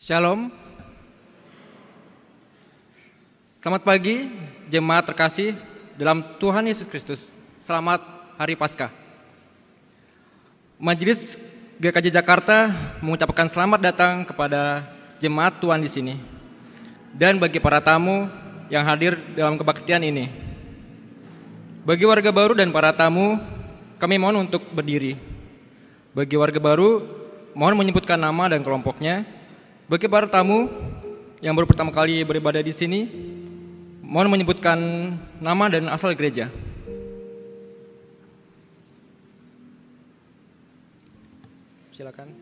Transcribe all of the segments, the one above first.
Shalom. Selamat pagi, jemaat terkasih dalam Tuhan Yesus Kristus. Selamat Hari Paskah. Majelis GKJ Jakarta mengucapkan selamat datang kepada jemaat Tuhan di sini dan bagi para tamu yang hadir dalam kebaktian ini. Bagi warga baru dan para tamu, kami mohon untuk berdiri. Bagi warga baru, mohon menyebutkan nama dan kelompoknya. Bagi para tamu yang baru pertama kali beribadah di sini, mohon menyebutkan nama dan asal gereja. Silakan.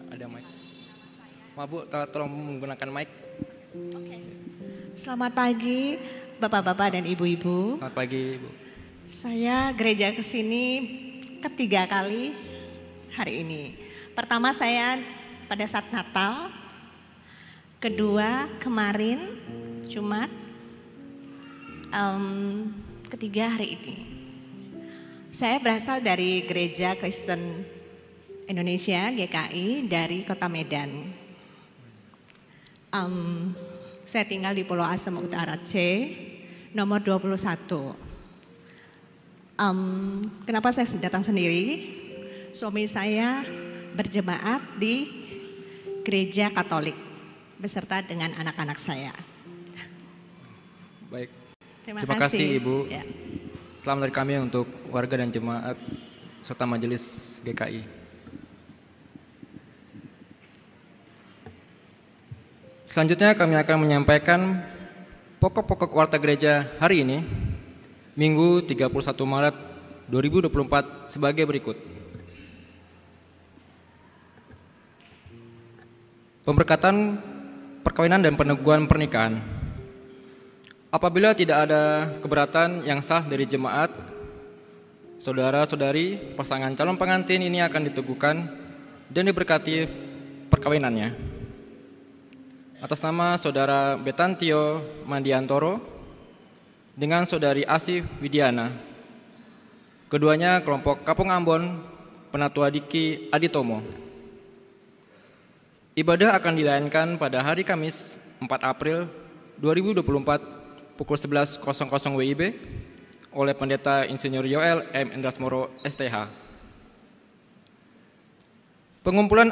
Ada mic. Maaf Bu, tolong menggunakan mic. Oke. Selamat pagi Bapak-bapak dan Ibu-ibu. Selamat pagi Bu. Saya gereja kesini ketiga kali hari ini. Pertama saya pada saat Natal, kedua kemarin Jumat, ketiga hari ini. Saya berasal dari Gereja Kristen Indonesia GKI dari Kota Medan. Saya tinggal di Pulau Asem Utara C, nomor 21. Kenapa saya datang sendiri? Suami saya berjemaat di gereja Katolik beserta dengan anak-anak saya. Baik. Terima kasih Ibu. Ya. Salam dari kami untuk warga dan jemaat serta majelis GKI. Selanjutnya kami akan menyampaikan pokok-pokok warta gereja hari ini, Minggu 31 Maret 2024 sebagai berikut. Pemberkatan perkawinan dan peneguhan pernikahan. Apabila tidak ada keberatan yang sah dari jemaat, saudara-saudari pasangan calon pengantin ini akan diteguhkan dan diberkati perkawinannya. Atas nama Saudara Betantio Mandiantoro dengan Saudari Asih Widiana. Keduanya kelompok Kapung Ambon, Penatua Diki Aditomo. Ibadah akan dilayankan pada hari Kamis 4 April 2024 pukul 11.00 WIB oleh Pendeta Insinyur Yoel M. Endrasmoro STH. Pengumpulan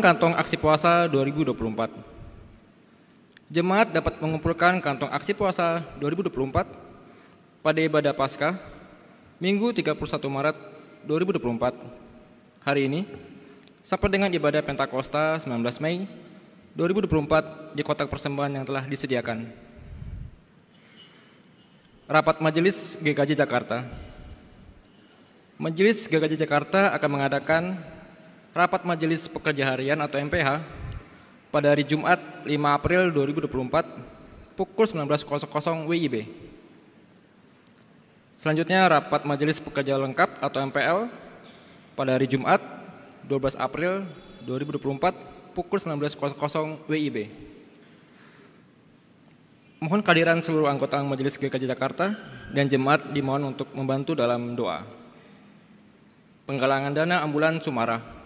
kantong aksi puasa 2024. Jemaat dapat mengumpulkan kantong aksi puasa 2024 pada ibadah Paskah Minggu 31 Maret 2024 hari ini sampai dengan ibadah Pentakosta 19 Mei 2024 di kotak persembahan yang telah disediakan. Rapat Majelis GKJ Jakarta. Majelis GKJ Jakarta akan mengadakan Rapat Majelis Pekerja Harian atau MPH pada hari Jumat 5 April 2024 pukul 19.00 WIB. Selanjutnya Rapat Majelis Pekerja Lengkap atau MPL pada hari Jumat 12 April 2024 pukul 19.00 WIB. Mohon kehadiran seluruh anggota Majelis GKJ Jakarta dan jemaat dimohon untuk membantu dalam doa. Penggalangan dana ambulan Sumara.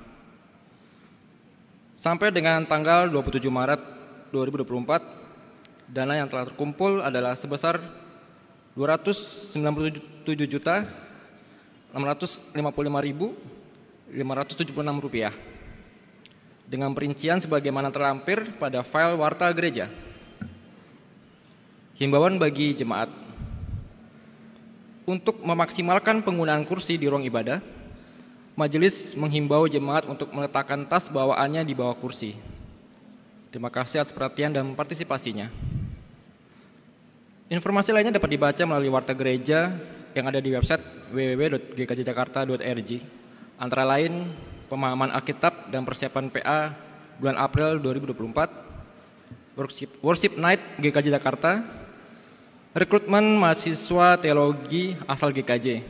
Sampai dengan tanggal 27 Maret 2024, dana yang telah terkumpul adalah sebesar Rp297.655.576 dengan perincian sebagaimana terlampir pada file warta gereja. Himbauan bagi jemaat. Untuk memaksimalkan penggunaan kursi di ruang ibadah, majelis menghimbau jemaat untuk meletakkan tas bawaannya di bawah kursi. Terima kasih atas perhatian dan partisipasinya. Informasi lainnya dapat dibaca melalui warta gereja yang ada di website www.gkjjakarta.org. Antara lain, pemahaman Alkitab dan persiapan PA bulan April 2024, Worship Night GKJ Jakarta, rekrutmen mahasiswa teologi asal GKJ,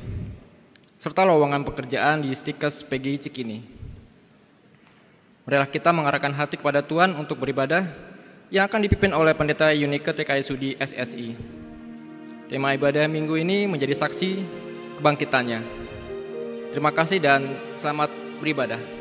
serta lowongan pekerjaan di Stikes PGI Cikini. Marilah kita mengarahkan hati kepada Tuhan untuk beribadah yang akan dipimpin oleh Pendeta Yunike TKI Sudi SSI. Tema ibadah minggu ini menjadi saksi kebangkitannya. Terima kasih dan selamat beribadah.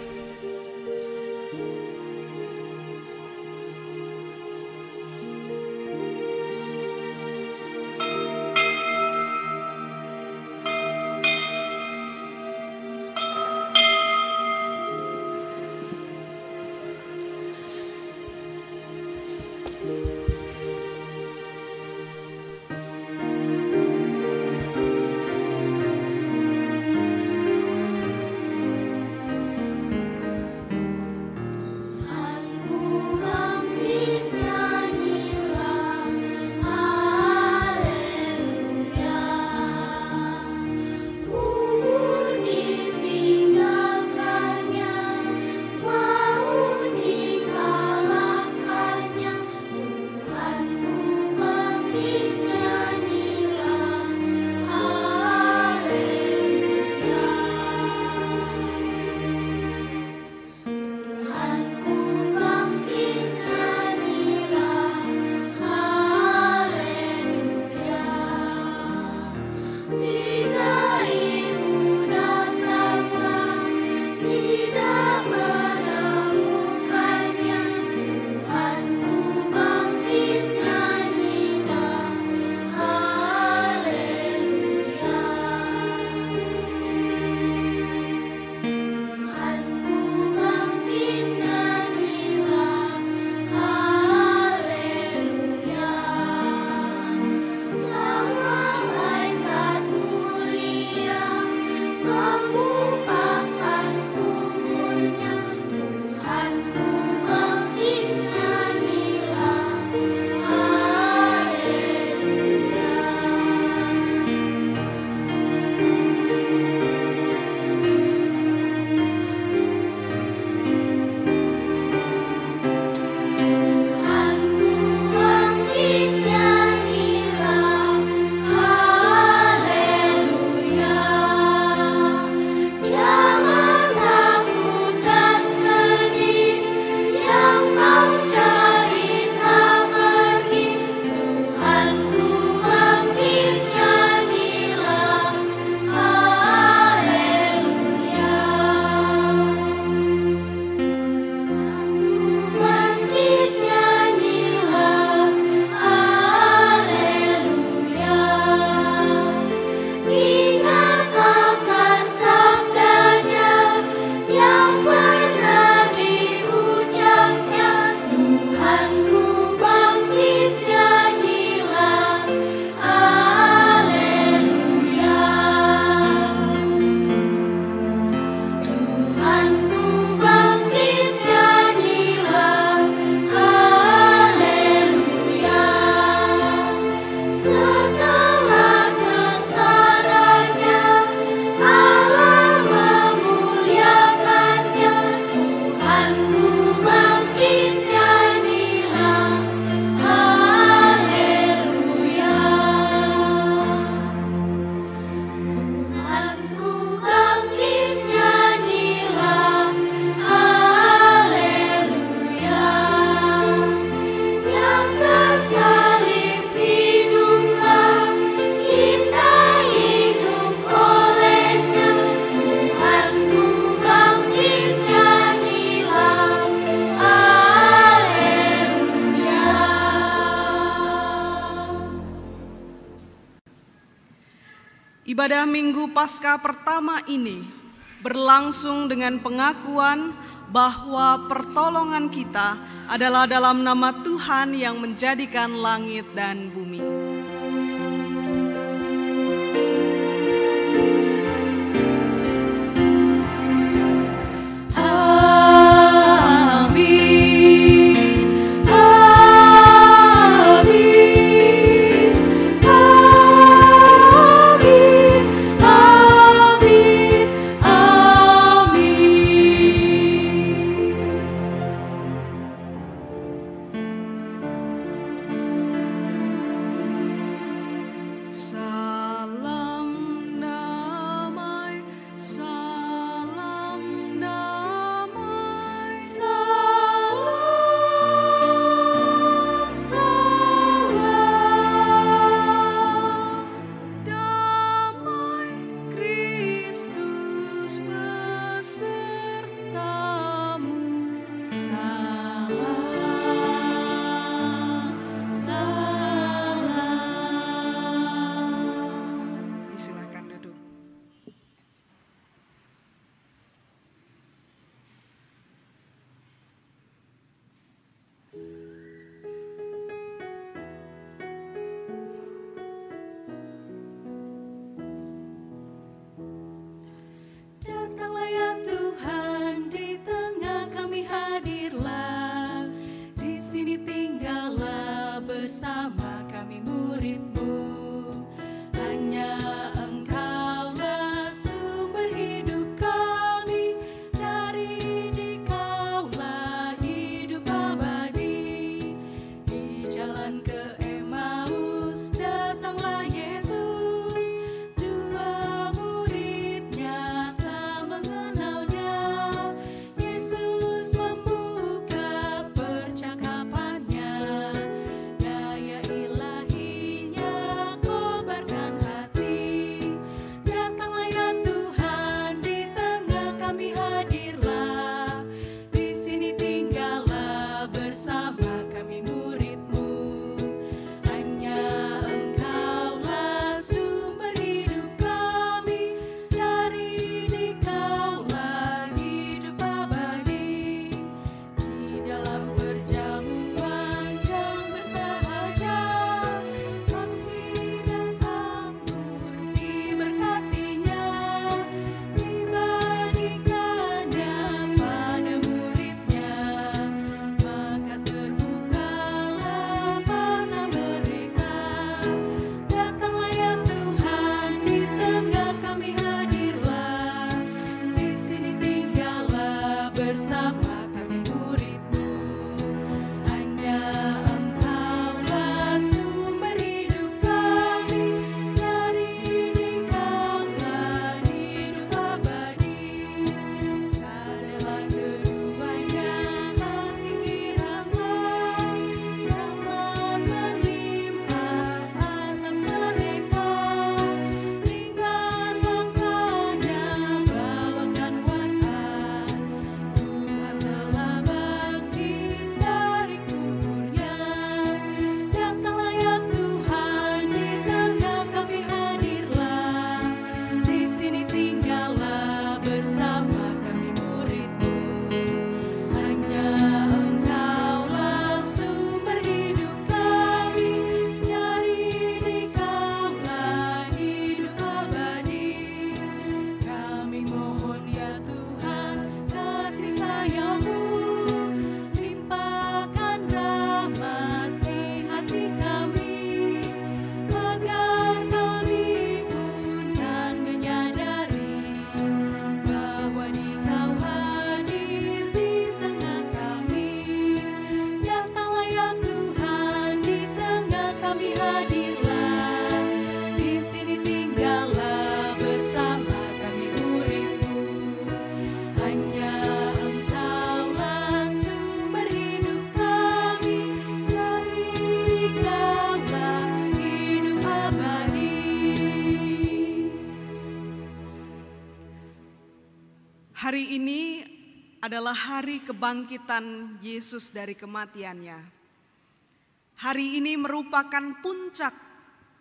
Ibadah Minggu Paskah pertama ini berlangsung dengan pengakuan bahwa pertolongan kita adalah dalam nama Tuhan yang menjadikan langit dan bumi. bersama kami murid-Mu. Hanya Engkaulah sumber hidup kami, dari Engkaulah hidup abadi. Sadarlah keduanya hati kiranya, rahmat berlimpah atas mereka. Ringan langkahnya bawakan warta, Tuhan telah bangkit dari kuburnya. Datanglah ya Tuhan, di tengah kami hadirlah, di sini tinggallah bersama kami murid-Mu. Hanya Engkaulah sumber hidup kami, dari Engkaulah hidup abadi. Kami mohon ya Tuhan, kasih sayang-Mu, limpahkan rahmat di hati kami, agar kami pun kan menyadari bahwa Engkau hadir di tengah kami. Datanglah ya Tuhan, di tengah kami hadirlah, di sini tinggallah bersama kami murid-Mu. Hanya Engkaulah sumber hidup kami, dari Engkaulah hidup abadi. Hari ini adalah hari kebangkitan Yesus dari kematiannya. Hari ini merupakan puncak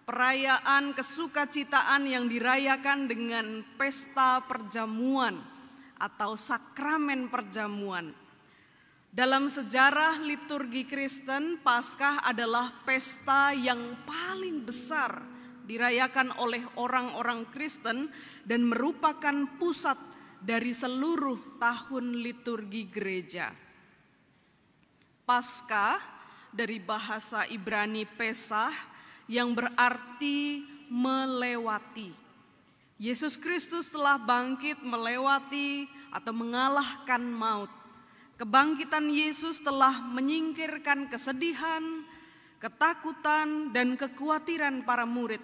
perayaan kesukacitaan yang dirayakan dengan pesta perjamuan atau sakramen perjamuan. Dalam sejarah liturgi Kristen, Paskah adalah pesta yang paling besar dirayakan oleh orang-orang Kristen dan merupakan pusat dari seluruh tahun liturgi gereja. Paskah dari bahasa Ibrani Pesah yang berarti melewati. Yesus Kristus telah bangkit melewati atau mengalahkan maut. Kebangkitan Yesus telah menyingkirkan kesedihan, ketakutan, dan kekhawatiran para murid.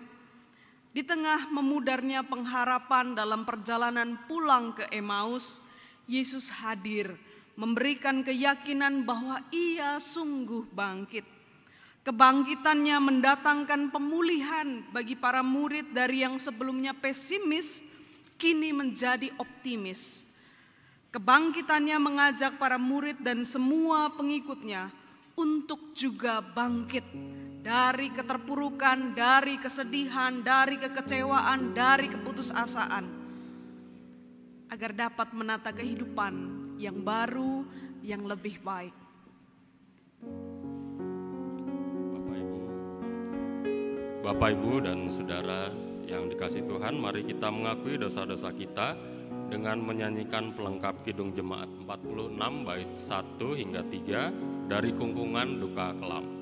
Di tengah memudarnya pengharapan dalam perjalanan pulang ke Emmaus, Yesus hadir memberikan keyakinan bahwa Ia sungguh bangkit. Kebangkitannya mendatangkan pemulihan bagi para murid dari yang sebelumnya pesimis, kini menjadi optimis. Kebangkitannya mengajak para murid dan semua pengikutnya untuk juga bangkit dari keterpurukan, dari kesedihan, dari kekecewaan, dari keputusasaan, agar dapat menata kehidupan yang baru, yang lebih baik. Bapak, Ibu, dan Saudara yang dikasihi Tuhan, mari kita mengakui dosa-dosa kita dengan menyanyikan pelengkap Kidung Jemaat 46 bait 1 hingga 3 dari Kungkungan Duka Kelam.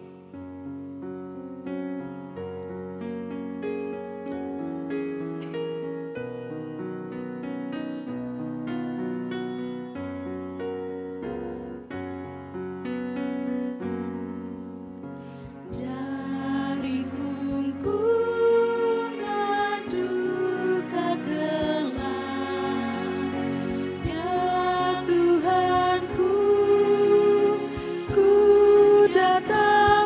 Tuhanku, ku datang.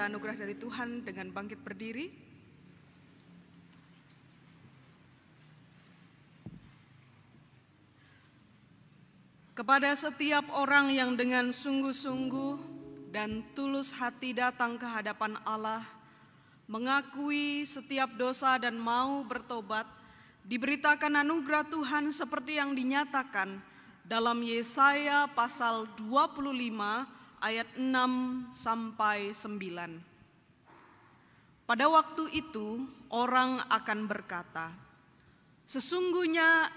berita anugerah dari Tuhan dengan bangkit berdiri. Kepada setiap orang yang dengan sungguh-sungguh dan tulus hati datang ke hadapan Allah, mengakui setiap dosa dan mau bertobat, diberitakan anugerah Tuhan seperti yang dinyatakan dalam Yesaya pasal 25 ayat 6 sampai 9. Pada waktu itu orang akan berkata, sesungguhnya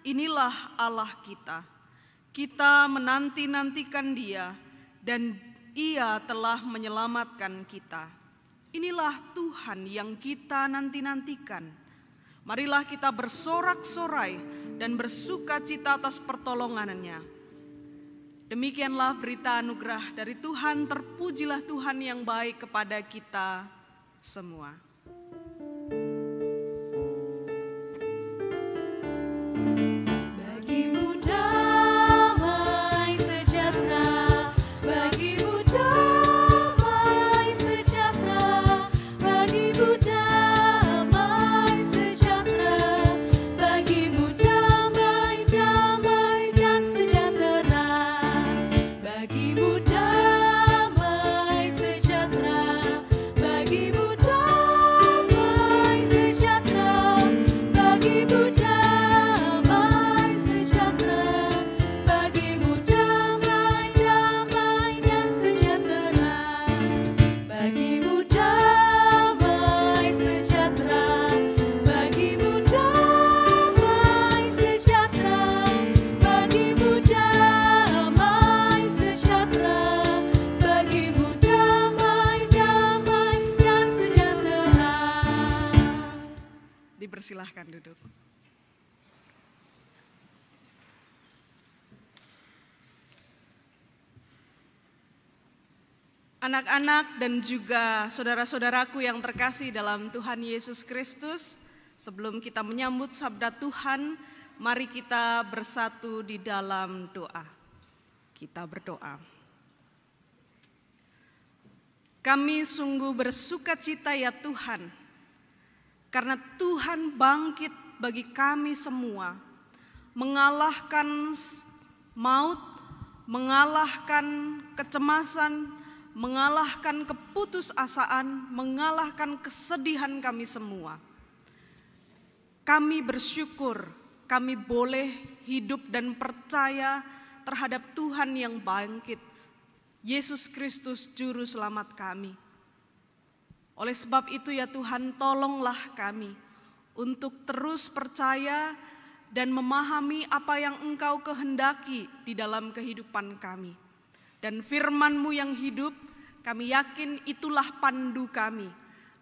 inilah Allah kita. Kita menanti-nantikan Dia dan Ia telah menyelamatkan kita. Inilah Tuhan yang kita nanti-nantikan. Marilah kita bersorak-sorai dan bersuka cita atas pertolongannya. Demikianlah berita anugerah dari Tuhan. Terpujilah Tuhan yang baik kepada kita semua. Bagimu damai sejahtera, bagimu damai sejahtera, bagimu damai sejahtera, bagimu damai, damai dan sejahtera, bagimu damai sejahtera, bagimu damai sejahtera, bagimu damai sejahtera, bagimu damai, damai dan sejahtera, bagimu damai sejahtera, bagimu damai sejahtera, bagimu damai sejahtera, bagimu damai, damai dan sejahtera. Dipersilahkan duduk. Anak-anak dan juga saudara-saudaraku yang terkasih dalam Tuhan Yesus Kristus, sebelum kita menyambut sabda Tuhan, mari kita bersatu di dalam doa. Kita berdoa. Kami sungguh bersuka cita ya Tuhan, karena Tuhan bangkit bagi kami semua, mengalahkan maut, mengalahkan kecemasan, mengalahkan keputusasaan, mengalahkan kesedihan kami semua. Kami bersyukur kami boleh hidup dan percaya terhadap Tuhan yang bangkit, Yesus Kristus Juru Selamat kami. Oleh sebab itu ya Tuhan, tolonglah kami untuk terus percaya dan memahami apa yang Engkau kehendaki di dalam kehidupan kami. Dan firman-Mu yang hidup, kami yakin itulah pandu kami,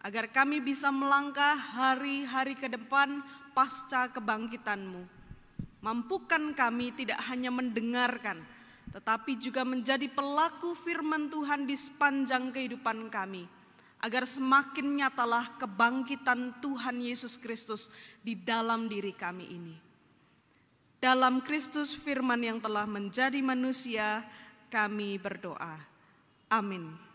agar kami bisa melangkah hari-hari ke depan pasca kebangkitan-Mu. Mampukan kami tidak hanya mendengarkan, tetapi juga menjadi pelaku firman Tuhan di sepanjang kehidupan kami, agar semakin nyatalah kebangkitan Tuhan Yesus Kristus di dalam diri kami ini. Dalam Kristus firman yang telah menjadi manusia, kami berdoa. Amin.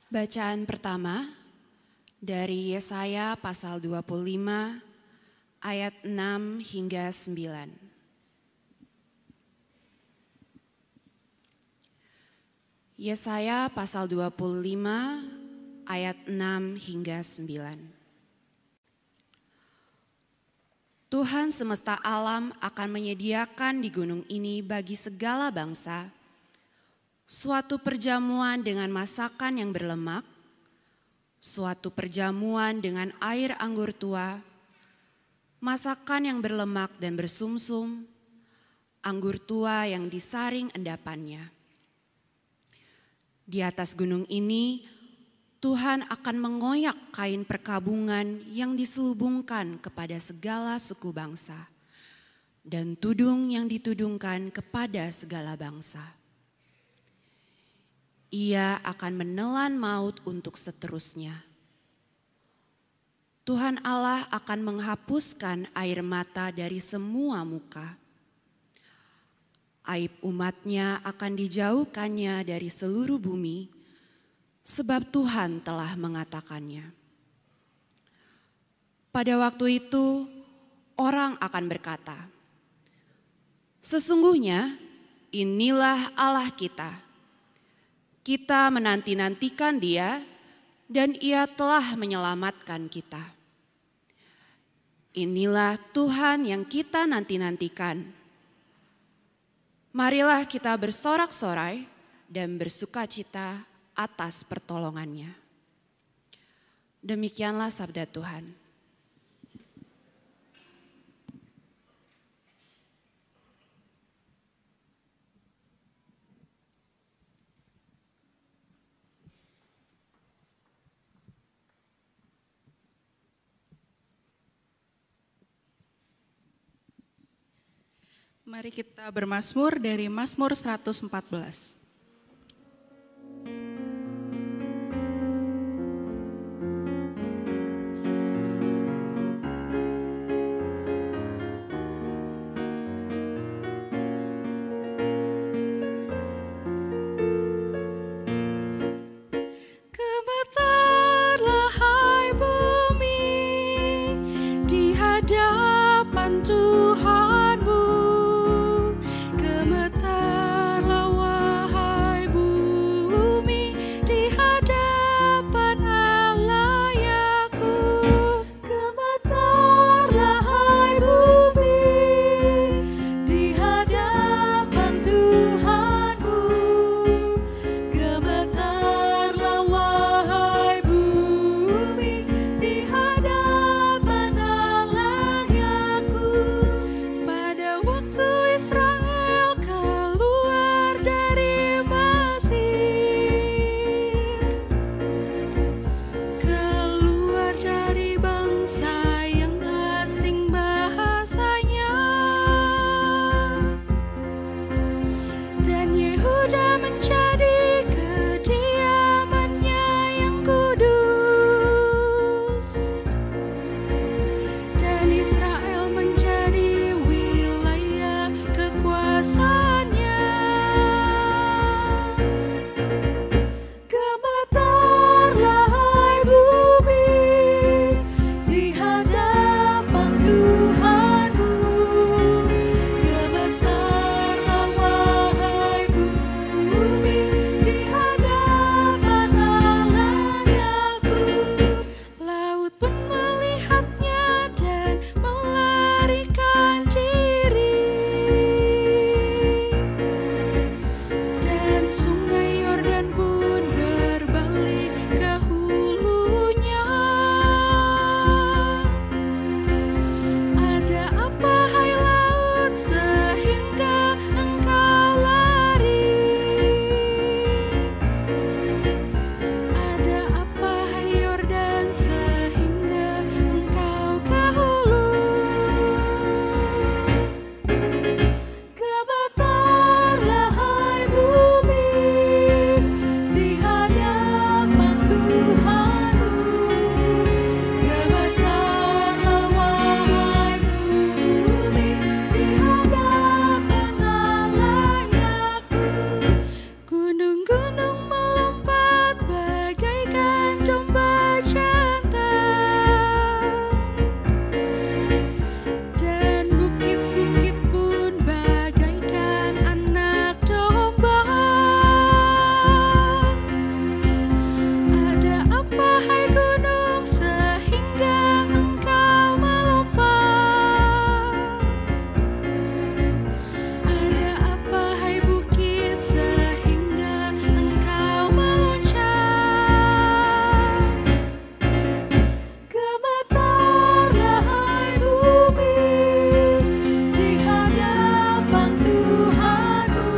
Bacaan pertama dari Yesaya pasal 25 ayat 6 hingga 9. Yesaya pasal 25 ayat 6 hingga 9. Tuhan semesta alam akan menyediakan di gunung ini bagi segala bangsa suatu perjamuan dengan masakan yang berlemak, suatu perjamuan dengan air anggur tua, masakan yang berlemak dan bersumsum, anggur tua yang disaring endapannya. Di atas gunung ini, Tuhan akan mengoyak kain perkabungan yang diselubungkan kepada segala suku bangsa, dan tudung yang ditudungkan kepada segala bangsa. Ia akan menelan maut untuk seterusnya. Tuhan Allah akan menghapuskan air mata dari semua muka. Aib umatnya akan dijauhkannya dari seluruh bumi, sebab Tuhan telah mengatakannya. Pada waktu itu, orang akan berkata, "Sesungguhnya inilah Allah kita. Kita menanti-nantikan Dia, dan Ia telah menyelamatkan kita. Inilah Tuhan yang kita nanti-nantikan. Marilah kita bersorak-sorai dan bersukacita atas pertolongannya." Demikianlah sabda Tuhan. Mari kita bermazmur dari Mazmur 114. Gemetarlah hai bumi di hadapan Tuhanmu. Gemetarlah wahai bumi di hadapan Allah Yakub. Gemetarlah hai bumi di hadapan Tuhanmu. Gemetarlah wahai bumi di hadapan Allah Yakub. Pada waktu Israel keluar dari Mesir, keluar dari bangsa yang asing bahasanya, dan Yehuda menjadi kediamannya yang kudus, dan Israel menjadi wilayah kekuasaannya. Gemetarlah hai bumi di hadapan Tuhanmu. Gemetarlah wahai bumi di hadapan Allah Yakub. Laut pun melihatnya dan melarikan diri, dan sungai Yordan pun berbalik ke hulunya. Ada apa hai laut sehingga engkau lari? Ada apa hai Yordan sehingga engkau ke hulu? Gemetarlah hai bumi di hadapan Tuhanmu. Gemetarlah wahai bumi di hadapan Allah Yakub. Gunung-gunung melompat bagaikan domba jantan, dan bukit-bukit pun bagaikan anak domba. Ada apa hai gunung sehingga engkau melompat? Ada apa hai bukit sehingga engkau meloncat? Gemetarlah hai bumi di hadapan Tuhanmu.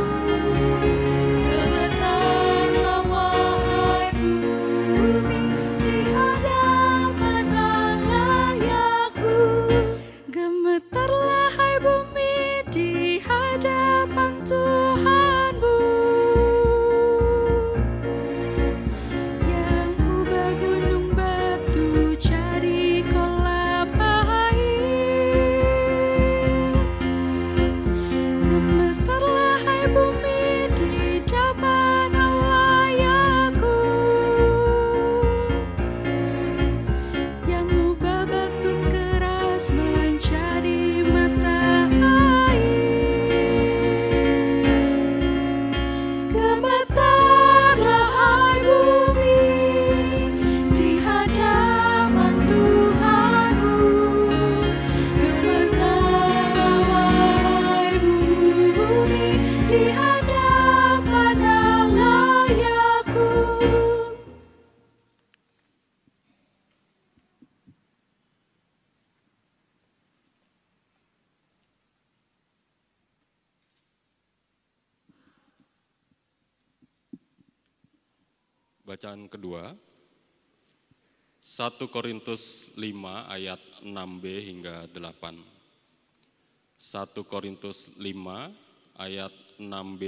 Gemetarlah wahai bumi di hadapan Allah Yakub. Gemetarlah hai bumi di hadapan Tuhanmu, yang ubah gunung batu jadi kolam Bacaan kedua, 1 Korintus 5 ayat 6b hingga 8. 1 Korintus 5 ayat 6b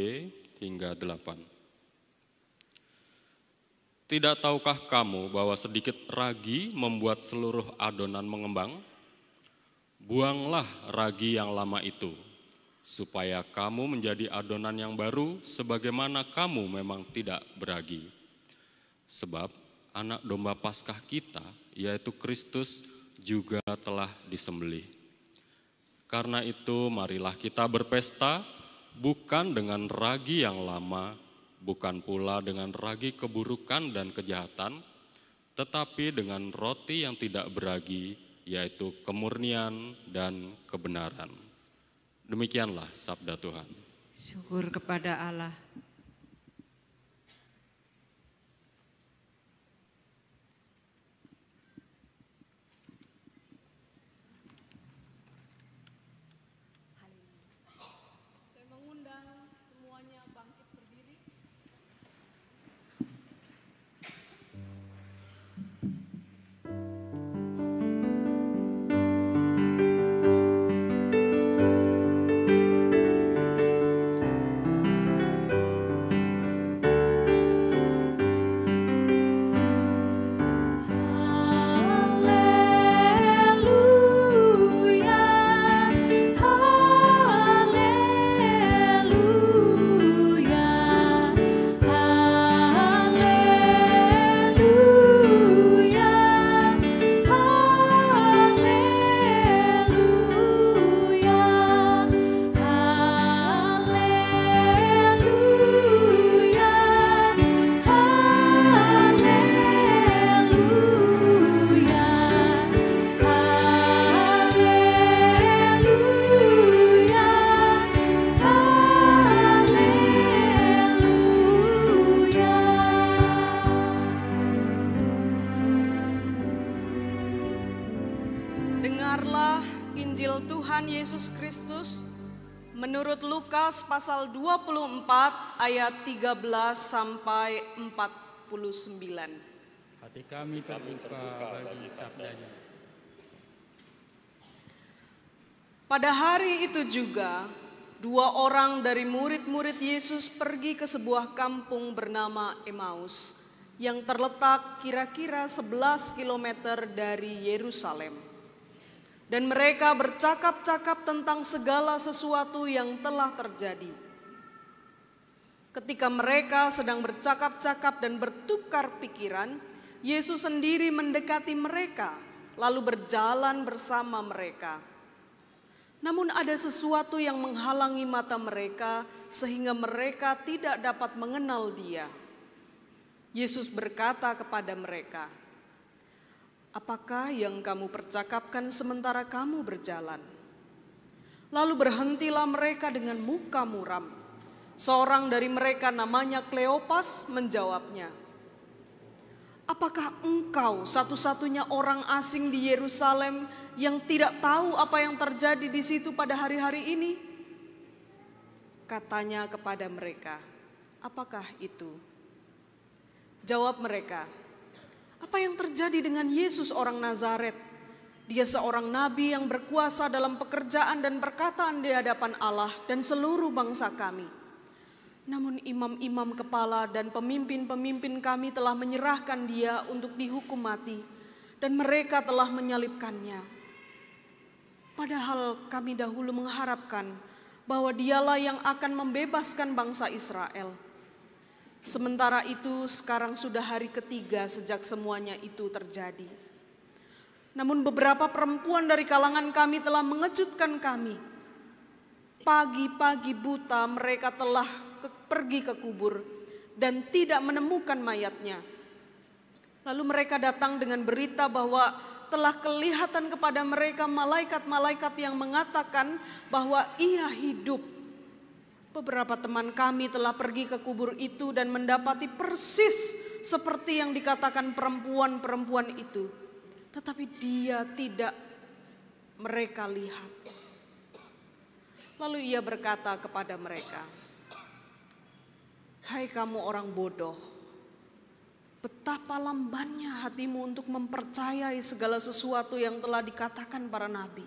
hingga 8. Tidak tahukah kamu bahwa sedikit ragi membuat seluruh adonan mengembang? Buanglah ragi yang lama itu, supaya kamu menjadi adonan yang baru sebagaimana kamu memang tidak beragi. Sebab anak domba Paskah kita, yaitu Kristus, juga telah disembelih. Karena itu marilah kita berpesta, bukan dengan ragi yang lama, bukan pula dengan ragi keburukan dan kejahatan, tetapi dengan roti yang tidak beragi, yaitu kemurnian dan kebenaran. Demikianlah sabda Tuhan. Syukur kepada Allah. Saya mengundang semuanya bangkit berdiri. Dengarlah Injil Tuhan Yesus Kristus menurut Lukas pasal 24 ayat 13 sampai 49. Hati kami terbuka bagi sabdanya. Pada hari itu juga, 2 orang dari murid-murid Yesus pergi ke sebuah kampung bernama Emmaus yang terletak kira-kira 11 km dari Yerusalem. Dan mereka bercakap-cakap tentang segala sesuatu yang telah terjadi. Ketika mereka sedang bercakap-cakap dan bertukar pikiran, Yesus sendiri mendekati mereka, lalu berjalan bersama mereka. Namun ada sesuatu yang menghalangi mata mereka, sehingga mereka tidak dapat mengenal Dia. Yesus berkata kepada mereka, "Apakah yang kamu percakapkan sementara kamu berjalan?" Lalu berhentilah mereka dengan muka muram. Seorang dari mereka namanya Kleopas menjawabnya, "Apakah engkau satu-satunya orang asing di Yerusalem yang tidak tahu apa yang terjadi di situ pada hari-hari ini?" Katanya kepada mereka, "Apakah itu?" Jawab mereka, "Apa yang terjadi dengan Yesus orang Nazaret? Dia seorang nabi yang berkuasa dalam pekerjaan dan perkataan di hadapan Allah dan seluruh bangsa kami. Namun imam-imam kepala dan pemimpin-pemimpin kami telah menyerahkan Dia untuk dihukum mati, dan mereka telah menyalibkannya. Padahal kami dahulu mengharapkan bahwa Dialah yang akan membebaskan bangsa Israel. Sementara itu sekarang sudah hari ketiga sejak semuanya itu terjadi. Namun beberapa perempuan dari kalangan kami telah mengejutkan kami. Pagi-pagi buta mereka telah pergi ke kubur dan tidak menemukan mayatnya. Lalu mereka datang dengan berita bahwa telah kelihatan kepada mereka malaikat-malaikat yang mengatakan bahwa Ia hidup. Beberapa teman kami telah pergi ke kubur itu dan mendapati persis seperti yang dikatakan perempuan-perempuan itu. Tetapi Dia tidak mereka lihat." Lalu Ia berkata kepada mereka, "Hai kamu orang bodoh, Betapa lambannya hatimu untuk mempercayai segala sesuatu yang telah dikatakan para nabi.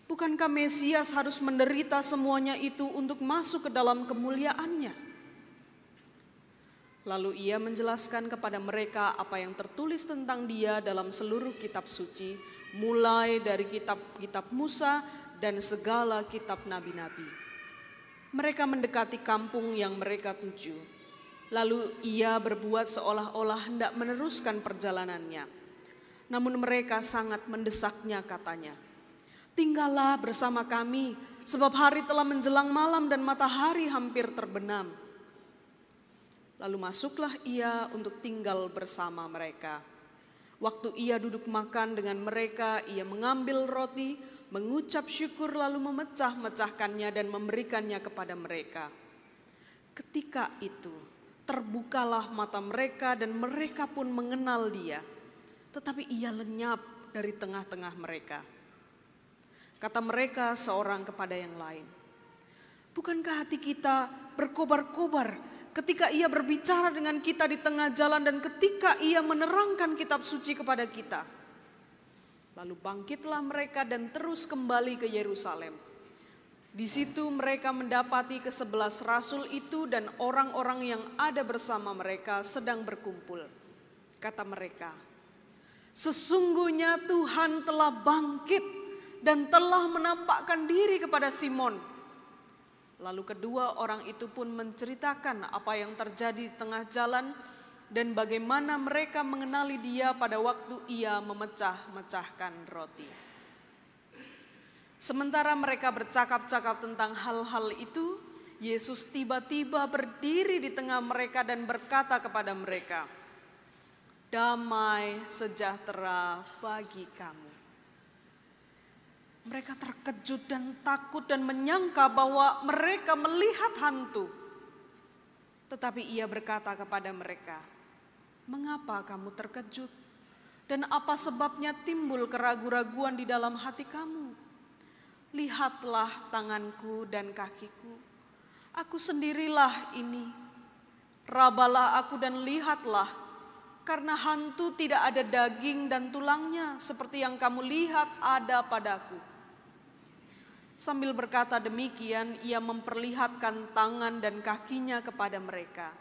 Bukankah Mesias harus menderita semuanya itu untuk masuk ke dalam kemuliaannya? Lalu ia menjelaskan kepada mereka apa yang tertulis tentang dia dalam seluruh kitab suci, mulai dari kitab-kitab Musa dan segala kitab nabi-nabi. Mereka mendekati kampung yang mereka tuju. Lalu ia berbuat seolah-olah hendak meneruskan perjalanannya. Namun mereka sangat mendesaknya, katanya, "Tinggallah bersama kami, sebab hari telah menjelang malam dan matahari hampir terbenam." Lalu masuklah ia untuk tinggal bersama mereka. Waktu ia duduk makan dengan mereka, ia mengambil roti, mengucap syukur lalu memecah-mecahkannya dan memberikannya kepada mereka. Ketika itu terbukalah mata mereka dan mereka pun mengenal dia, tetapi ia lenyap dari tengah-tengah mereka. Kata mereka seorang kepada yang lain, "Bukankah hati kita berkobar-kobar ketika ia berbicara dengan kita di tengah jalan dan ketika ia menerangkan kitab suci kepada kita?" Lalu bangkitlah mereka dan terus kembali ke Yerusalem. Di situ mereka mendapati ke-11 rasul itu dan orang-orang yang ada bersama mereka sedang berkumpul. Kata mereka, "Sesungguhnya Tuhan telah bangkit dan telah menampakkan diri kepada Simon." Lalu kedua orang itu pun menceritakan apa yang terjadi di tengah jalan dan bagaimana mereka mengenali dia pada waktu ia memecah-mecahkan roti. Sementara mereka bercakap-cakap tentang hal-hal itu, Yesus tiba-tiba berdiri di tengah mereka dan berkata kepada mereka, "Damai sejahtera bagi kamu." Mereka terkejut dan takut dan menyangka bahwa mereka melihat hantu. Tetapi ia berkata kepada mereka, "Mengapa kamu terkejut? Dan apa sebabnya timbul keraguan-raguan di dalam hati kamu? Lihatlah tanganku dan kakiku, aku sendirilah ini. Rabalah aku dan lihatlah, karena hantu tidak ada daging dan tulangnya seperti yang kamu lihat ada padaku." Sambil berkata demikian, ia memperlihatkan tangan dan kakinya kepada mereka.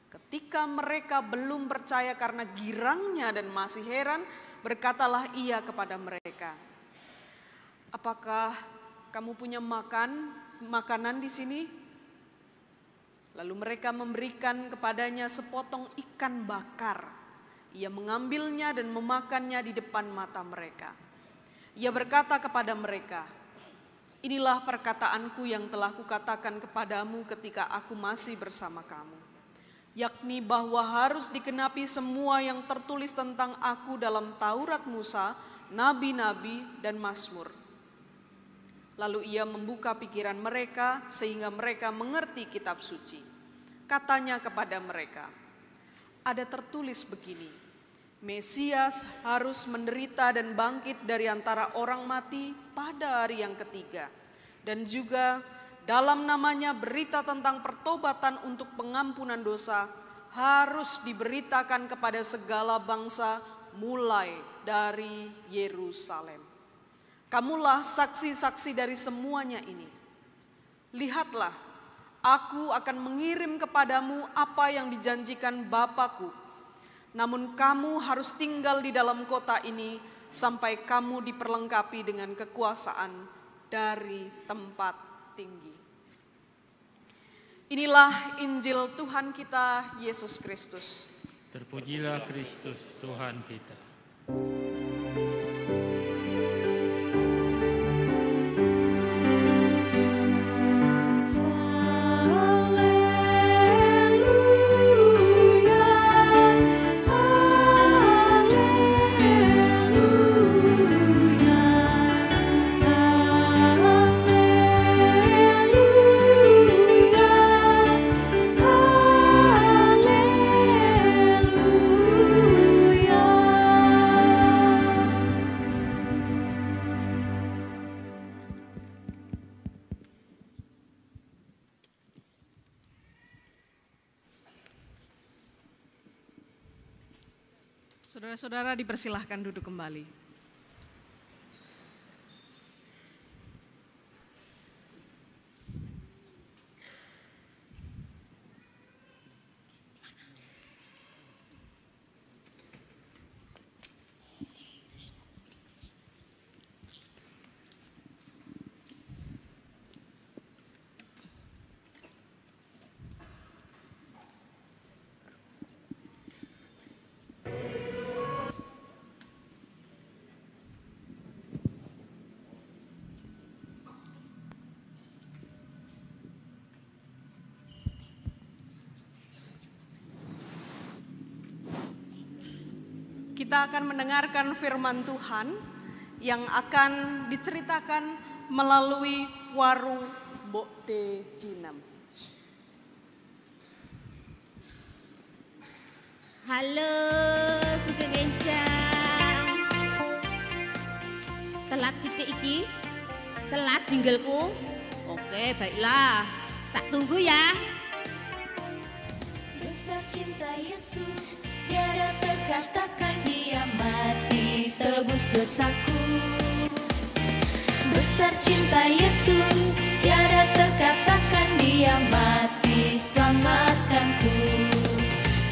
Ketika mereka belum percaya karena girangnya dan masih heran, berkatalah ia kepada mereka, "Apakah kamu punya makanan di sini?" Lalu mereka memberikan kepadanya sepotong ikan bakar. Ia mengambilnya dan memakannya di depan mata mereka. Ia berkata kepada mereka, "Inilah perkataanku yang telah kukatakan kepadamu ketika aku masih bersama kamu, yakni bahwa harus digenapi semua yang tertulis tentang aku dalam Taurat Musa, nabi-nabi dan Mazmur." Lalu ia membuka pikiran mereka sehingga mereka mengerti kitab suci. Katanya kepada mereka, "Ada tertulis begini, Mesias harus menderita dan bangkit dari antara orang mati pada hari yang ketiga. Dan juga dalam namanya berita tentang pertobatan untuk pengampunan dosa harus diberitakan kepada segala bangsa mulai dari Yerusalem. Kamulah saksi-saksi dari semuanya ini. Lihatlah, aku akan mengirim kepadamu apa yang dijanjikan Bapa-Ku. Namun kamu harus tinggal di dalam kota ini sampai kamu diperlengkapi dengan kekuasaan dari tempat tinggi." Inilah Injil Tuhan kita, Yesus Kristus. Terpujilah Kristus Tuhan kita. Saudara-saudara dipersilahkan duduk kembali. Kita akan mendengarkan firman Tuhan yang akan diceritakan melalui warung Bokde Jinem. Halo, Sugeng Enjang. Telat sithik iki? Telat jinggelku? Oke, baiklah. Tak tunggu ya. Besar cinta Yesus, tiada terkatakan dia mati tebus dosaku. Besar cinta Yesus, tiada terkatakan dia mati selamatkanku.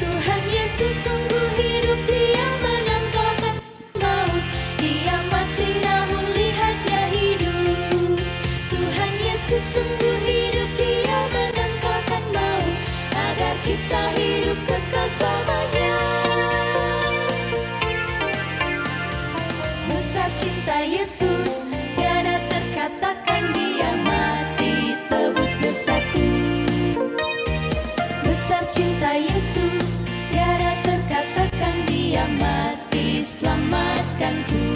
Tuhan Yesus sungguh hidup, dia menangkalkan maut. Dia mati namun lihat dia hidup. Tuhan Yesus sungguh hidup, dia menangkalkan maut agar kita hidup kekal selamanya. Besar cinta Yesus, tiada terkatakan dia mati tebus dosaku. Besar cinta Yesus, tiada terkatakan dia mati selamatkanku.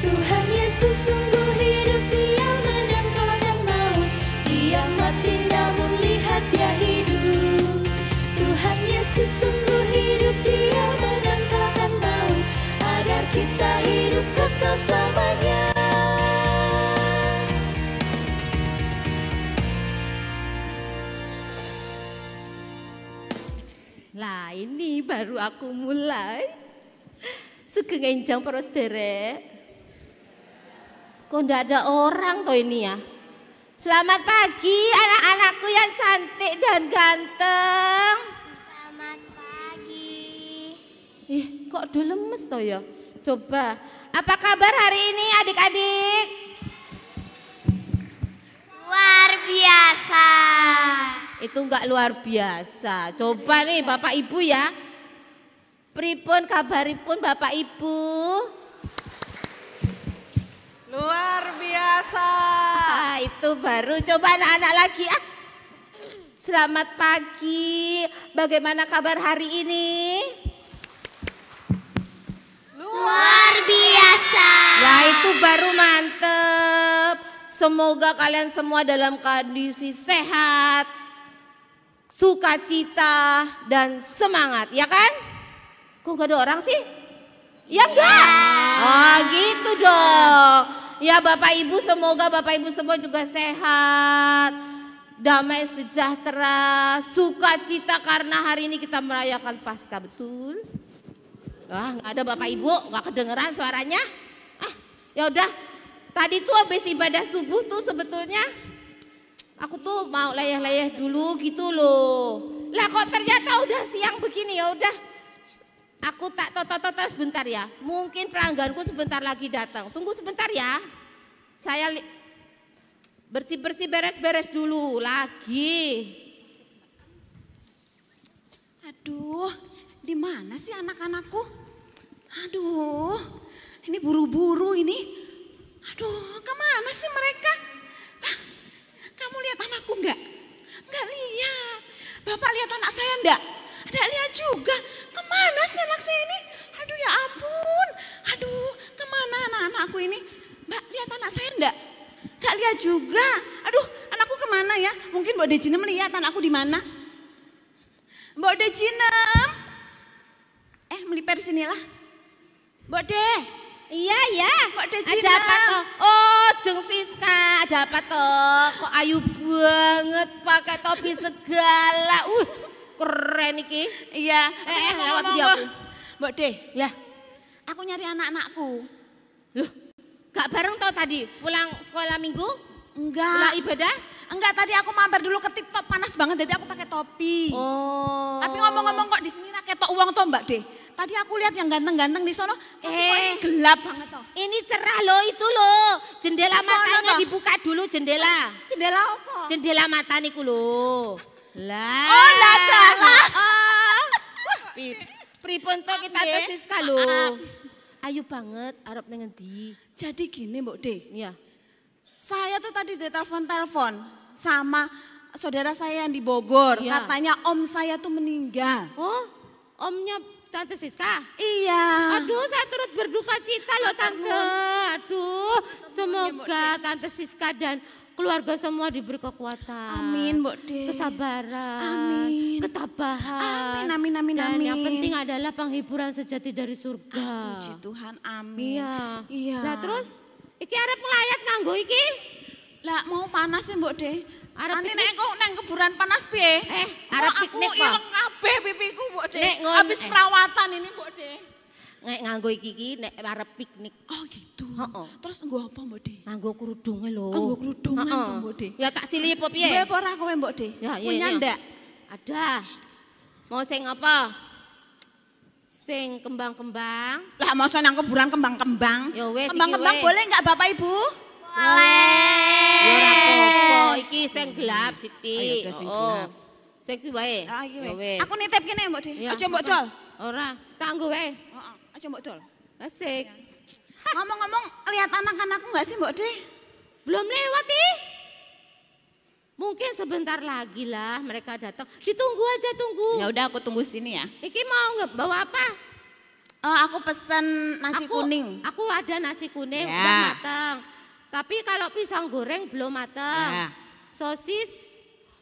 Tuhan Yesus sungguh hidup, dia menangkalkan maut. Dia mati namun lihat dia hidup. Tuhan Yesus sungguh hidup, dia menangkalkan maut agar kita hidup kekal selamanya. Lah ini baru aku mulai. Sugeng Enjang para sederek. Kok ndak ada orang toh ini ya? Selamat pagi anak-anakku yang cantik dan ganteng. Selamat pagi. Kok udah lemes toh ya? Coba, apa kabar hari ini adik-adik? Luar biasa. Itu enggak luar biasa. Coba nih Bapak Ibu ya. Pripun kabaripun Bapak Ibu? Luar biasa. Itu baru. Coba anak-anak lagi. Selamat pagi. Bagaimana kabar hari ini? Luar biasa. Lah itu baru mantep. Semoga kalian semua dalam kondisi sehat, sukacita dan semangat, ya kan? Kok gak ada orang sih? Ya enggak? Ah gitu dong. Ya Bapak Ibu, semoga Bapak Ibu semua juga sehat, damai sejahtera, sukacita karena hari ini kita merayakan Paskah, betul? Ah, nggak ada Bapak Ibu, nggak kedengeran suaranya. Ya udah, tadi tuh habis ibadah subuh tuh sebetulnya aku tuh mau leyeh-leyeh dulu gitu loh. Lah kok ternyata udah siang begini, ya udah. Aku tak toto-toto sebentar ya. Mungkin pelangganku sebentar lagi datang. Tunggu sebentar ya. Saya bersih-bersih beres-beres dulu lagi. Aduh, di mana sih anak-anakku? Aduh, ini buru-buru ini. Aduh, kemana sih mereka? Kamu lihat anakku enggak? Enggak lihat. Bapak lihat anak saya enggak? Enggak lihat juga. Kemana sih anak saya ini? Aduh ya ampun. Aduh, kemana anak-anakku ini? Mbak, lihat anak saya enggak? Enggak lihat juga. Aduh, anakku kemana ya? Mungkin Mbak Dejinem lihat anakku di mana? Mbak Dejinem. Melipir sinilah. Mbak De. Iya ya. Mbak Dejinem. Ada apa toh? Oh, Jeng Siska, ada apa toh? Kok ayu banget pakai topi segala. Keren iki. Iya. Lewat dia aku. Mbak De. Ya. Aku nyari anak-anakku. Loh, gak bareng tau tadi pulang sekolah minggu? Enggak. Pulang ibadah? Enggak, tadi aku mampir dulu ke Tip Top, panas banget jadi aku pakai topi. Oh. Tapi ngomong-ngomong kok di sini ketok uang toh Mbak De. Tadi aku lihat yang ganteng-ganteng di sono, kok ini gelap banget toh. Ini cerah loh, itu loh. Jendela matanya dibuka dulu jendela. Jendela apa? Jendela mata niku loh. Lah. Oh, lah salah. Pripun to kita tesis kalau. Ayo banget arep nang endi. Jadi gini Mbak De. Iya. Saya tuh tadi ditelepon sama saudara saya yang di Bogor. Iya. Katanya om saya tuh meninggal. Oh, omnya Tante Siska? Iya. Aduh, saya turut berduka cita loh Tante. Aduh, semoga Tante Siska dan keluarga semua diberi kekuatan. Amin, Mbak De. Kesabaran. Amin. Ketabahan. Amin, amin. Dan yang penting adalah penghiburan sejati dari surga. Puji Tuhan, amin. Iya. Nah terus, iki arep ngelayat nganggo iki? Lah mau panas ya Mbak De. Nanti piknik. nek kok nang kuburan panas piye? Arep piknik aku kok. ileng kabeh pipiku Mbak De. Nek Habis perawatan ini Mbak De. Nek nganggo iki nek arep piknik. Oh gitu. Terus nggo apa Mbak De? Nganggo kerudunge lho. Nggo kerudungan tuh Mbak De. Ya tak silih apa piye? Duwe apa ora kowe Mbak De? Ya, Punya ndak? Ada. Mau sing apa? Sing kembang-kembang. Lah masa nang kuburan kembang-kembang? Ya wes Kembang-kembang boleh enggak Bapak Ibu? Ya ora apa-apa, iki sing gelap Ayo sithik. udah sing gelap. Sing iki wae. Ah iki Ya wae. wes. Aku nitip kene Mbak De. Ya, Aja mbok dol. Ora, tak nggo wae. Heeh, aja mbok dol. Asik. Ngomong-ngomong, lihat anak-anakku enggak sih Mbak De? Belum lewat ih. Mungkin sebentar lagi lah mereka datang. Ditunggu aja, tunggu. Ya udah aku tunggu sini ya. Iki mau nggak bawa apa? Aku pesen nasi kuning. Aku ada nasi kuning Ya. udah matang. Tapi kalau pisang goreng belum matang. Ya. Sosis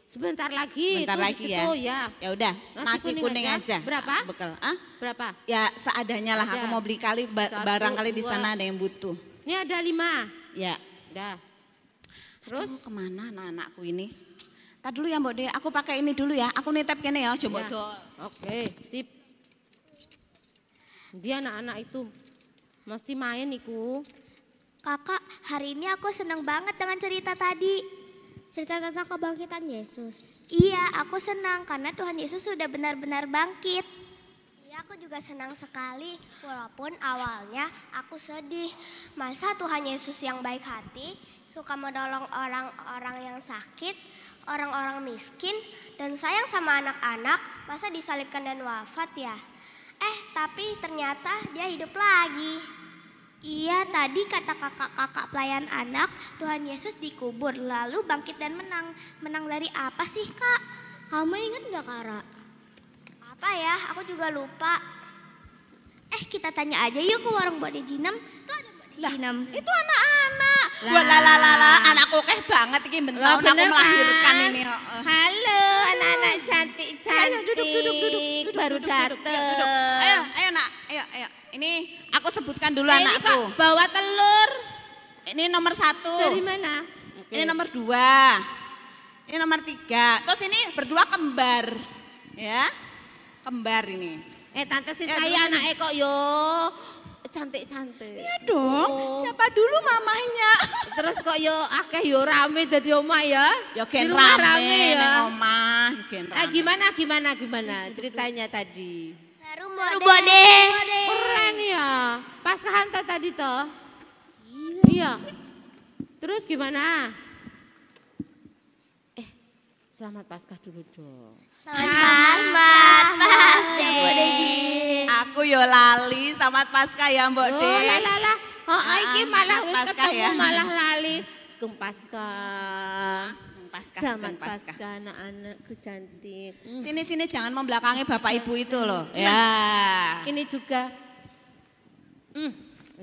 sebentar lagi. Bentar itu di lagi situ, ya. Ya udah, nasi kuning aja. Berapa? Bekal. Berapa? Ya seadanya lah. Ada. Aku mau beli kali Satu, barang kali di dua. sana ada yang butuh. Ini ada 5. Ya. Udah. Terus kemana anak-anakku ini? Tadi dulu ya Mbak De, aku pakai ini dulu ya. Aku nitip kene ya, coba Ya. dol. Oke, sip. Dia anak-anak itu mesti main iku. Kakak, hari ini aku senang banget dengan cerita tadi. Cerita tentang kebangkitan Yesus. Iya, aku senang karena Tuhan Yesus sudah benar-benar bangkit. Iya, aku juga senang sekali. Walaupun awalnya aku sedih. Masa Tuhan Yesus yang baik hati, suka menolong orang-orang yang sakit, orang-orang miskin, dan sayang sama anak-anak, masa disalibkan dan wafat ya? Tapi ternyata dia hidup lagi. Iya, tadi kata kakak-kakak pelayan anak, Tuhan Yesus dikubur lalu bangkit dan menang. Menang dari apa sih Kak? Kamu ingat gak Kara? Apa ya? Aku juga lupa. Kita tanya aja yuk ke warung Mbak Jinem. Tuh ada Mbak Jinem. Itu anak-anak. Wah anakku keh banget iki bentar aku melahirkan ini. Halo anak-anak cantik-cantik baru datang. Ayo nak, ayo. Ini aku sebutkan dulu anakku. Ini kok bawa telur. Ini nomor 1. Dari mana? Ini nomor 2. Ini nomor 3. Terus ini berdua kembar. Ya. Kembar ini. Tante sis saya anaknya kok yo cantik-cantik. Iya dong. Siapa dulu mamahnya? Terus kok yo akeh yo rame dadi omah ya? Ya gen Di rumah rame ya. nang omah, gen rame. Gimana ceritanya tadi? Seru Bode. Keren ya. Pasahan tadi toh? Iya. Terus gimana? Selamat Paskah dulu dong. Selamat Paskah. Aku yo lali selamat Paskah ya Mbak De. Oh, iki malah wis Paskah ketemu ya. malah lali. Sugeng Paskah. Selamat Sugeng Paskah. Paskah anak-anakku cantik. Sini jangan membelakangi Bapak Ibu itu loh. Ya. Ini juga.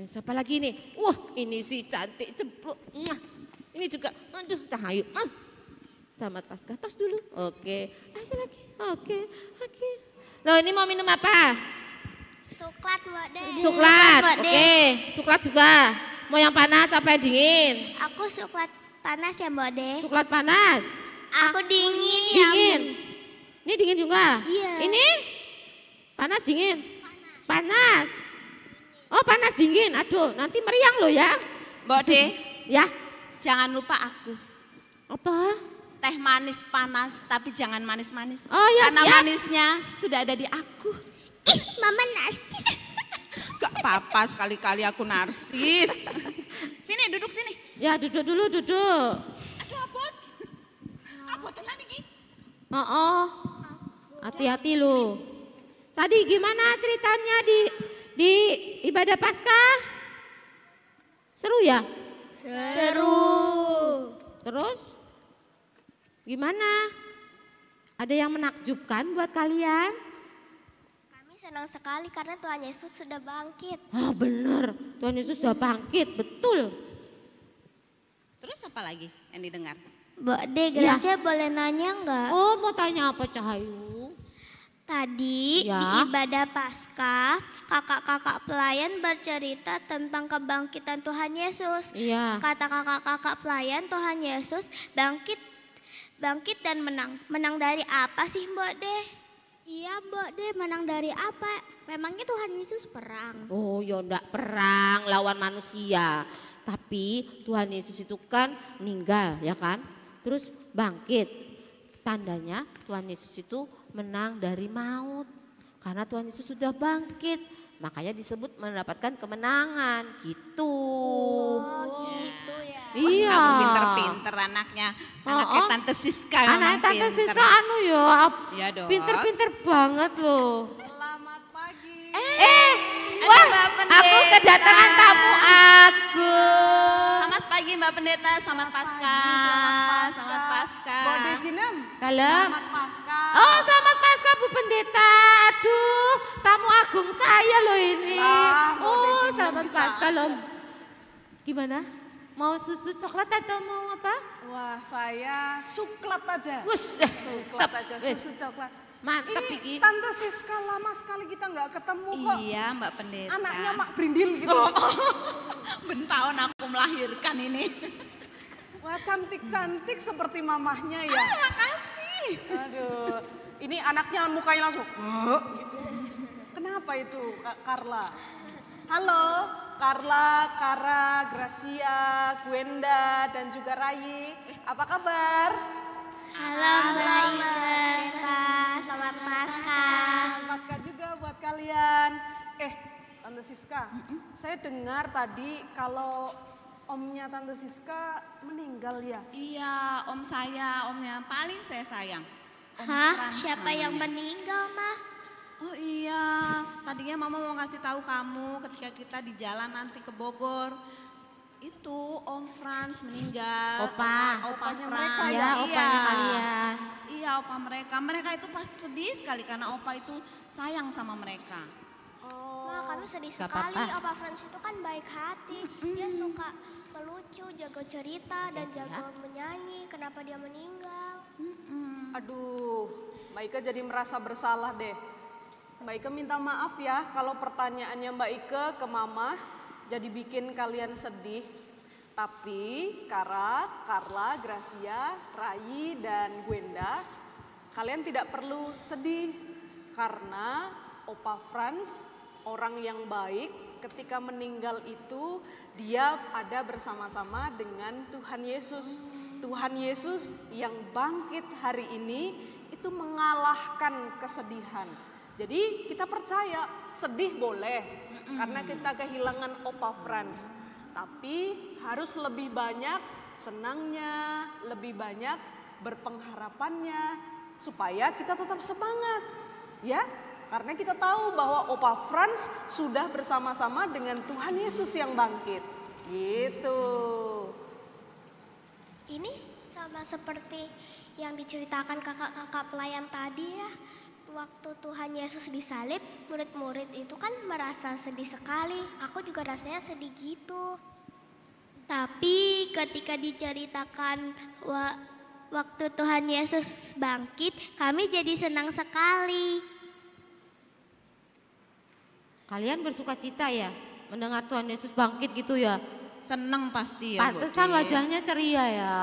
Siapa lagi nih? Wah, ini si cantik cepluk. Ini juga. Aduh, Cahayu. Selamat Paskah tos dulu. Oke. Lagi. Oke. Loh, ini mau minum apa? Suklat Mbak De. Suklat. Oke. Suklat juga. Mau yang panas apa yang dingin? Aku suklat panas ya Mbak De. Suklat panas. Aku dingin ya. Dingin. Ini dingin juga? Iya. Ini? Panas dingin? Panas. Oh panas dingin, aduh nanti meriang loh ya. Mbak De, Ya, jangan lupa aku. apa? Teh manis panas, tapi jangan manis-manis. Oh ya Karena siap. manisnya sudah ada di aku. Ih, Mama narsis. Gak apa-apa sekali-kali aku narsis. Sini, duduk sini. Ya duduk dulu, duduk. Aduh, abot. Abotan iki. Oh, hati-hati lu. Tadi gimana ceritanya di ibadah Paskah? Seru ya? Seru. Terus gimana? Ada yang menakjubkan buat kalian? Kami senang sekali karena Tuhan Yesus sudah bangkit. Ah bener, Tuhan Yesus sudah bangkit, betul. Terus apa lagi yang didengar? Mbak De, Gracia boleh nanya nggak? Oh mau tanya apa Cahayu? Tadi Ya. di ibadah Paskah, kakak-kakak pelayan bercerita tentang kebangkitan Tuhan Yesus. Iya. Kata kakak-kakak pelayan, Tuhan Yesus bangkit dan menang. Menang dari apa sih Mbak De? Iya Mbak De, menang dari apa? Memangnya Tuhan Yesus perang? Oh ya enggak perang lawan manusia. Tapi Tuhan Yesus itu kan meninggal ya kan. Terus bangkit. Tandanya Tuhan Yesus itu menang dari maut. Karena Tuhan Yesus sudah bangkit. Makanya disebut mendapatkan kemenangan gitu. Oh gitu ya. Iya. Kamu pinter-pinter anaknya. Anaknya Tante Siska. Anaknya Tante Siska anu yo. Iya dong. Pinter-pinter banget loh. Selamat pagi. Wah, Mbak Pendeta. aku kedatangan tamu aku. Selamat pagi Mbak Pendeta, selamat Paskah. Selamat Paskah. Bode Jinem. Kalem. Selamat Paskah. Oh, selamat Paskah Bu Pendeta. Aduh, tamu agung saya loh ini. Oh, selamat Paskah loh. Gimana? Mau susu coklat atau mau apa? Wah, saya suklat aja. Wus, Suklat aja, susu coklat. Mantap Ini iki. Tante Siska lama sekali kita nggak ketemu kok. Iya Mbak Pendeta. Anaknya Mak Brindil gitu. Bentahun aku melahirkan ini. Wah, cantik-cantik seperti mamahnya ya. Makasih. Aduh, ini anaknya mukanya langsung. "Hah?" gitu. Kenapa itu Kak Carla? Halo, Carla, Kara, Gracia, Gwenda, dan juga Rayi. Apa kabar? Halo Mbak Ika, selamat Paskah. Selamat Paskah juga buat kalian. Tante Siska, saya dengar tadi kalau omnya Tante Siska meninggal ya? Iya, om saya, om yang paling saya sayang. Om Hah? Frans Siapa yang namanya. meninggal, Mah? Oh iya, tadinya mama mau ngasih tahu kamu ketika kita di jalan nanti ke Bogor. Itu Om Frans meninggal. Opa. Opa Opanya Frans. mereka Ya, Iya. opanya kalian. Iya, opa mereka. Mereka itu pasti sedih sekali karena opa itu sayang sama mereka. Ma, kami sedih Gak sekali. apa-apa. Opa Frans itu kan baik hati. Dia suka melucu, jago cerita, dan jago menyanyi. Kenapa dia meninggal? Aduh, Mbak Ika jadi merasa bersalah deh. Mbak Ika minta maaf ya kalau pertanyaannya Mbak Ika ke Mama jadi bikin kalian sedih. Tapi Kara, Carla, Gracia, Rayi, dan Gwenda, kalian tidak perlu sedih. Karena Opa Frans, orang yang baik, ketika meninggal itu dia ada bersama-sama dengan Tuhan Yesus. Tuhan Yesus yang bangkit hari ini itu mengalahkan kesedihan. Jadi kita percaya sedih boleh karena kita kehilangan Opa Frans. Tapi harus lebih banyak senangnya, lebih banyak berpengharapannya supaya kita tetap semangat. Ya, karena kita tahu bahwa Opa Frans sudah bersama-sama dengan Tuhan Yesus yang bangkit. Gitu. Ini sama seperti yang diceritakan kakak-kakak pelayan tadi ya. Waktu Tuhan Yesus disalib, murid-murid itu kan merasa sedih sekali. Aku juga rasanya sedih gitu. Tapi ketika diceritakan waktu Tuhan Yesus bangkit, kami jadi senang sekali. Kalian bersuka cita ya mendengar Tuhan Yesus bangkit gitu ya? Seneng pasti ya. Pantesan Bode. wajahnya ceria ya.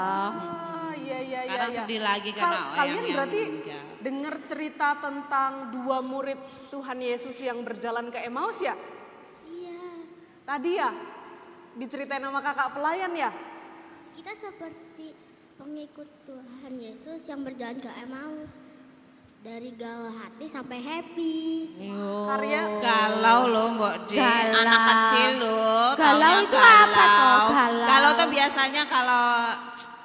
iya. Sekarang sedih lagi karena Kalian yang berarti meninggal. dengar cerita tentang 2 murid Tuhan Yesus yang berjalan ke Emmaus ya? Iya. Tadi ya? Diceritain sama kakak pelayan ya? Kita seperti pengikut Tuhan Yesus yang berjalan ke Emmaus. Dari galau hati sampai happy. Karya Galau loh Mbok De, Galau. anak kecil loh. Galau taunya itu apa toh, galau? Galau tuh biasanya kalau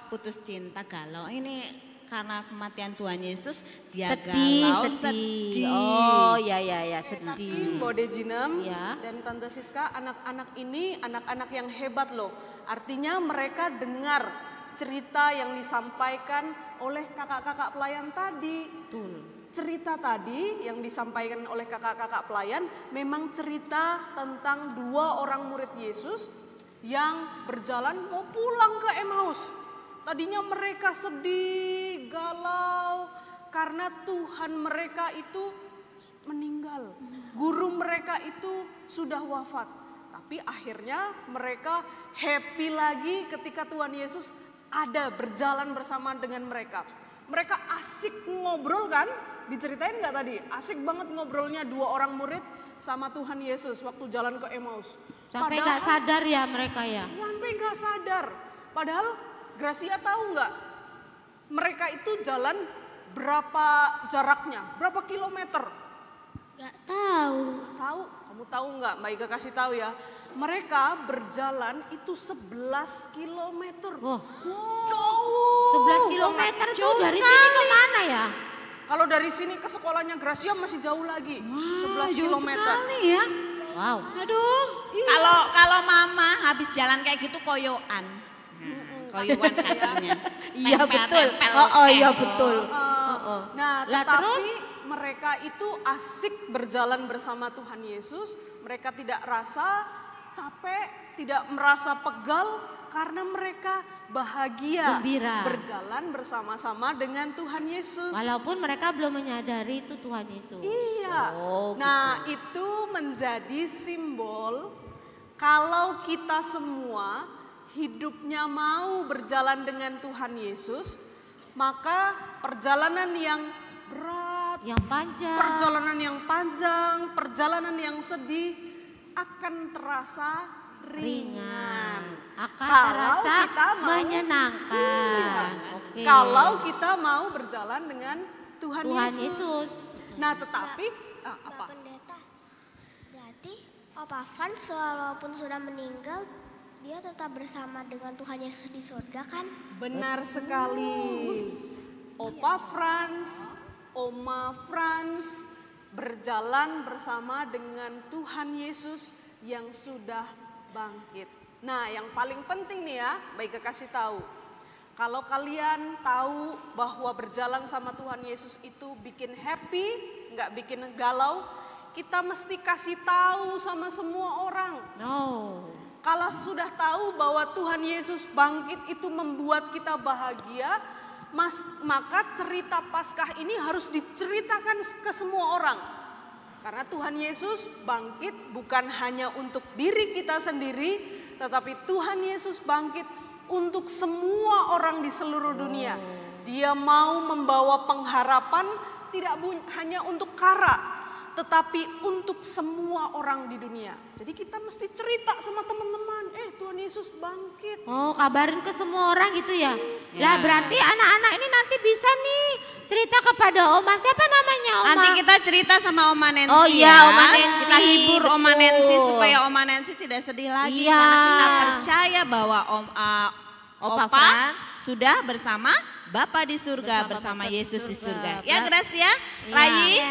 putus cinta galau. Ini karena kematian Tuhan Yesus dia galau, sedih. Oh ya Tapi sedih. Mbok Dejinem Ya. dan Tante Siska, anak-anak ini anak-anak yang hebat loh. Artinya mereka dengar cerita yang disampaikan oleh kakak-kakak pelayan tadi. Betul. Cerita tadi yang disampaikan oleh kakak-kakak pelayan memang cerita tentang 2 orang murid Yesus yang berjalan mau pulang ke Emmaus. Tadinya mereka sedih, galau karena Tuhan mereka itu meninggal. Guru mereka itu sudah wafat. Tapi akhirnya mereka happy lagi ketika Tuhan Yesus ada berjalan bersama dengan mereka. Mereka asik ngobrol kan? Diceritain nggak tadi? Asik banget ngobrolnya 2 orang murid sama Tuhan Yesus waktu jalan ke Emmaus. Sampai nggak sadar ya mereka ya. Sampai nggak sadar. Padahal Gracia tahu nggak? Mereka itu jalan berapa jaraknya? Berapa kilometer? Gak tahu. Tahu? Kamu tahu nggak? Mbak Ika kasih tahu ya. Mereka berjalan itu 11 kilometer. Wah. Jauh. 11 kilometer tuh dari sini ke mana ya? Kalau dari sini ke sekolahnya Gracia masih jauh lagi. 11 kilometer. Sekali ya. Wow. Aduh. Kalau mama habis jalan kayak gitu koyoan. Koyoan kakinya. Iya betul. Tempel-tempel. Oh iya betul. Nah, Lah, tetapi terus? mereka itu asik berjalan bersama Tuhan Yesus. Mereka tidak rasa capek, tidak merasa pegal karena mereka bahagia Gembira. berjalan bersama-sama dengan Tuhan Yesus. Walaupun mereka belum menyadari itu Tuhan Yesus. Iya. Oh, Nah, itu menjadi simbol kalau kita semua hidupnya mau berjalan dengan Tuhan Yesus, maka perjalanan yang berat, yang panjang, perjalanan yang sedih akan terasa ringan. Akan Kalau terasa kita mau menyenangkan. Oke. Kalau kita mau berjalan dengan Tuhan Tuhan Yesus. Yesus. Nah, tetapi Mbak Pendeta, berarti Opa Frans walaupun sudah meninggal, dia tetap bersama dengan Tuhan Yesus di surga kan? Benar sekali. Opa Frans, Oma Frans berjalan bersama dengan Tuhan Yesus yang sudah bangkit. Nah, yang paling penting nih ya, baik kasih tahu. Kalau kalian tahu bahwa berjalan sama Tuhan Yesus itu bikin happy, nggak bikin galau, kita mesti kasih tahu sama semua orang. Kalau sudah tahu bahwa Tuhan Yesus bangkit itu membuat kita bahagia, maka cerita Paskah ini harus diceritakan ke semua orang. Karena Tuhan Yesus bangkit bukan hanya untuk diri kita sendiri, tetapi Tuhan Yesus bangkit untuk semua orang di seluruh dunia. Dia mau membawa pengharapan tidak hanya untuk Kara, tetapi untuk semua orang di dunia. Jadi kita mesti cerita sama teman-teman, Tuhan Yesus bangkit. Oh, kabarin ke semua orang gitu ya? Lah berarti anak-anak ini nanti bisa nih cerita kepada Oma. Siapa namanya Oma? Nanti kita cerita sama Oma Nancy. Oh iya, ya. Oma Nancy. Kita hibur Oma Betul. Nancy supaya Oma Nancy tidak sedih lagi. Iya. Karena kita percaya bahwa Opa Opa Frans sudah bersama Bapa di surga, bersama Yesus di surga. Ya Gracia, Rayi.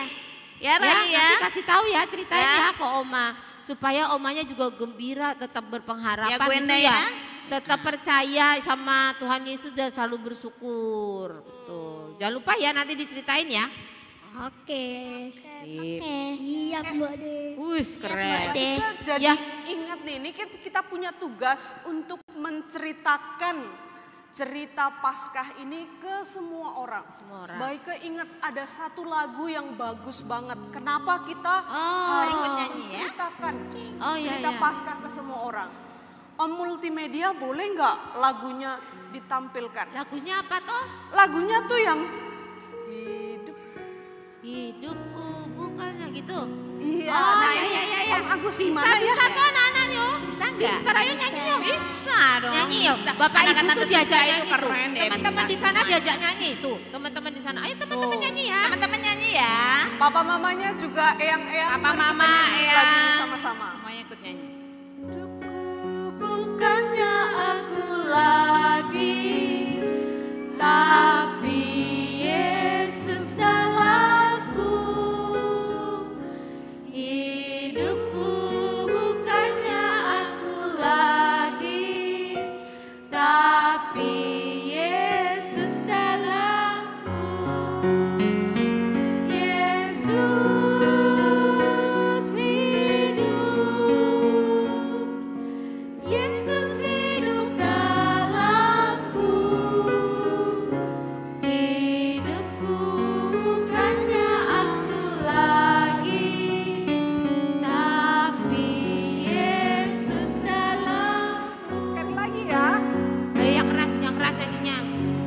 Ya Rayi ya. Nanti kasih tahu ya ceritain Ya. ya ke Oma. Supaya omanya juga gembira, tetap berpengharapan Ya, gitu Gwenda ya. ya. Tetap percaya sama Tuhan Yesus dan selalu bersyukur. Betul. Jangan lupa ya nanti diceritain ya. Oke. Sip. Siap Mbak De. Wih keren. Kita jadi ingat nih, ini kita punya tugas untuk menceritakan cerita Paskah ini ke semua orang. Baik ingat ada satu lagu yang bagus banget. Kenapa kita harus ikut nyanyi ya? ceritakan Oh, iya, cerita iya. Paskah ke semua orang? Om multimedia boleh nggak lagunya ditampilkan? Lagunya apa toh? Lagunya tuh yang hidupku bukannya gitu. Iya, oh, nah iya, ini iya. Om Agus bisa, gimana ya? Bisa tuh anak-anak yuk. Bisa nggak? Ntar ayo nyanyi yuk. Bisa dong. Nyanyi yuk. Bisa. Bapak Ibu Anak-anak tuh diajak itu nyanyi tuh. keren deh, Teman-teman bisa di sana semuanya. diajak nyanyi tuh. Teman-teman di sana. Ayo teman-teman nyanyi ya. Teman-teman nyanyi ya. Papa mamanya juga eyang-eyang. Papa mari kita mama nyanyi eyang. lagunya sama-sama. Semuanya ikut nyanyi. Bukannya aku lagi, tapi Yesus dalamku. Hidupku bukannya aku lagi, tapi Yesus dalamku. Yesus hidup, Yesus hidup dalamku. Hidupku bukannya aku lagi, tapi Yesus dalamku. Sekali lagi ya. Ayo yang keras nyanyinya.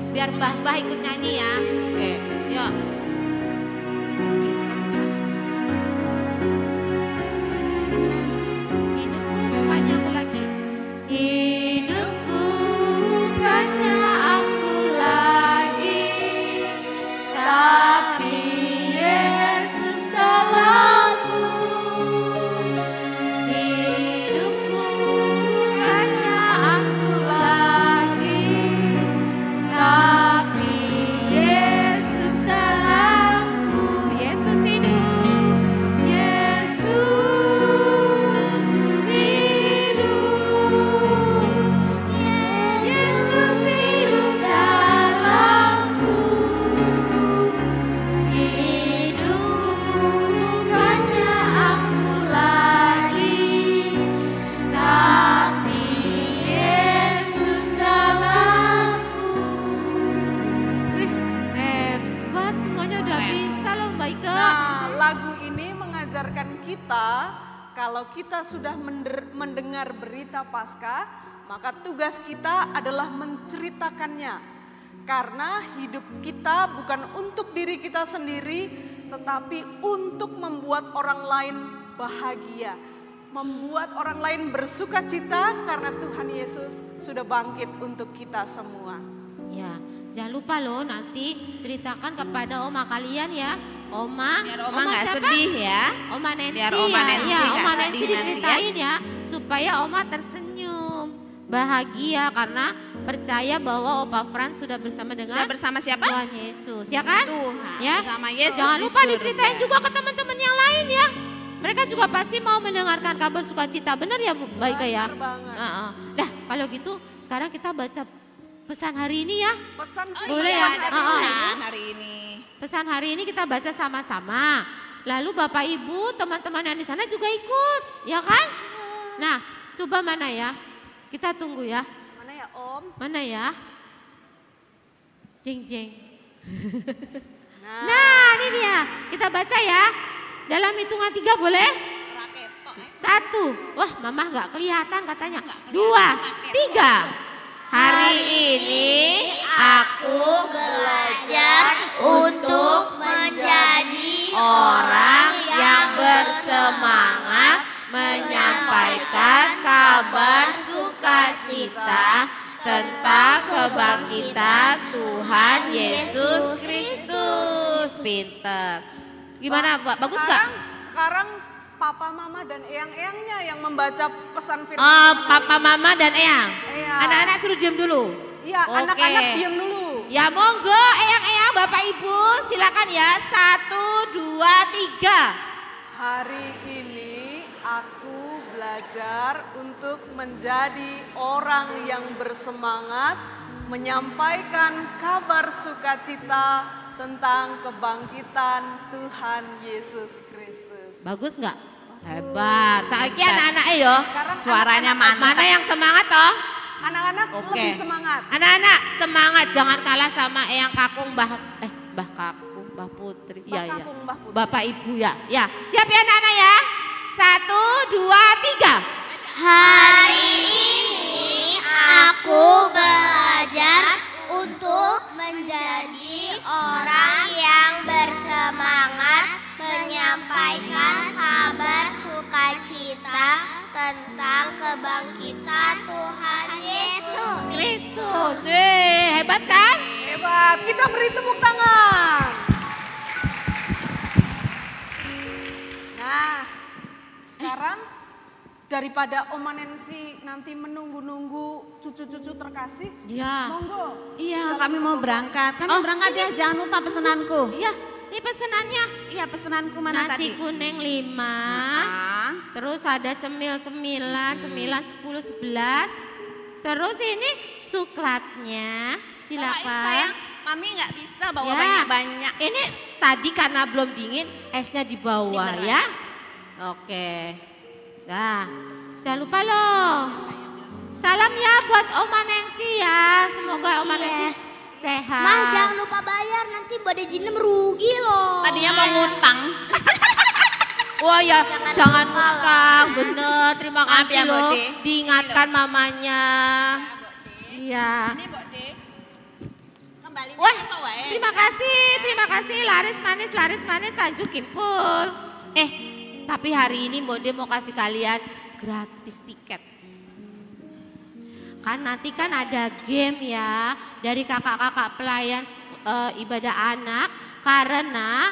Biar Mbah ikut nyanyi ya. Oke, yuk. Hidupku bukannya aku lagi. Hidupku bukannya aku lagi, tapi Yesus dalamku. Hidupku bukannya aku lagi, tapi Yesus dalamku. Yesus hidup. Yesus hidup, Yesus hidup dalamku. Hidupku bukannya aku lagi, tapi Yesus dalamku. Wih, hebat semuanya udah bisa loh Mbak Ika. Nah, lagu ini mengajarkan kita kalau kita sudah mendengar berita Paskah, maka tugas kita adalah menceritakannya. Karena hidup kita bukan untuk diri kita sendiri, tetapi untuk membuat orang lain bahagia. Membuat orang lain bersuka cita karena Tuhan Yesus sudah bangkit untuk kita semua. Ya, jangan lupa loh nanti ceritakan kepada oma kalian ya. Oma, Biar Oma nggak siapa? sedih ya. Oma Nancy Biar Oma ya. Nancy Ya, nggak Oma sedih Nancy nanti diceritain ya. Supaya Oma tersenyum, bahagia karena percaya bahwa Opa Frans sudah bersama dengan Sudah bersama siapa? Tuhan Yesus, ya kan? Tuhan, Ya. bersama Yesus Jangan di lupa surga. diceritain juga ke teman-teman yang lain ya. Mereka juga pasti mau mendengarkan kabar sukacita, benar ya Mbak Ika ya? Benar banget. Nah, kalau gitu sekarang kita baca pesan hari ini ya. Pesan Boleh Iya, ya? ada pesan hari ini. Pesan hari ini kita baca sama-sama. Lalu Bapak Ibu, teman-teman yang di sana juga ikut, ya kan? Nah, coba mana ya? Kita tunggu ya. Mana ya Om? Mana ya? Jeng jeng. Nah, ini dia. Kita baca ya. Dalam hitungan 3 boleh? 1. Wah, Mama nggak kelihatan katanya. 2, 3. Hari ini aku belajar untuk menjadi orang yang bersemangat menyampaikan kabar sukacita tentang kebangkitan Tuhan Yesus Kristus. Pinter. Gimana Pak? Bagus nggak? Sekarang Papa, Mama, dan Eyang-eyangnya yang membaca pesan firman. Oh, Papa, Mama, dan Eyang. Iya. Anak-anak suruh diam dulu. Iya, Oke. anak-anak diam dulu. Ya monggo, Eyang-eyang, Bapak Ibu, silakan ya. 1, 2, 3. Hari ini aku belajar untuk menjadi orang yang bersemangat menyampaikan kabar sukacita tentang kebangkitan Tuhan Yesus Kristus. Bagus nggak? Hebat. Saiki anak-anak yo. Suaranya mantap. Mana yang semangat toh? Anak-anak Oke. lebih semangat. Anak-anak semangat, jangan kalah sama Eyang Kakung, Mbah Kakung, Mbah Putri. Mbah Iya, Kakung, Mbah Putri. Bapak Ibu ya. Ya, siap ya anak-anak ya. 1, 2, 3. Hari ini aku belajar untuk menjadi orang yang bersemangat menyampaikan kabar sukacita tentang kebangkitan Tuhan Yesus Kristus. Hebat kan? Hebat. Kita beri tepuk tangan. Nah, sekarang daripada Oma Nancy nanti menunggu-nunggu cucu-cucu terkasih, Iya. monggo. Iya, kami mau berangkat. Kami berangkat ya, jangan lupa pesenanku. Iya, ini pesenannya. Iya, pesenanku mana Nasi tadi? kuning 5. Terus ada cemilan 10, 11. Terus ini suklatnya. Silakan. Sayang, Mami nggak bisa bawa Ya. banyak-banyak. Ini tadi karena belum dingin, esnya di bawah ya. Oke. Nah, jangan lupa loh. Salam ya buat Oma Nancy ya. Semoga Oma Nancy sehat. Mah jangan lupa bayar, nanti Bode Jinem rugi loh. Tadinya mau ngutang. Wah ya, jangan ngutang, bener. Terima Maaf kasih ya, loh, Bode. diingatkan mamanya. Iya. Ini Bode. Kembali Wah, terima kasih. Laris manis Tanjung Kimpul. Tapi hari ini Bode mau kasih kalian gratis tiket. Kan nanti kan ada game ya dari kakak-kakak pelayan ibadah anak karena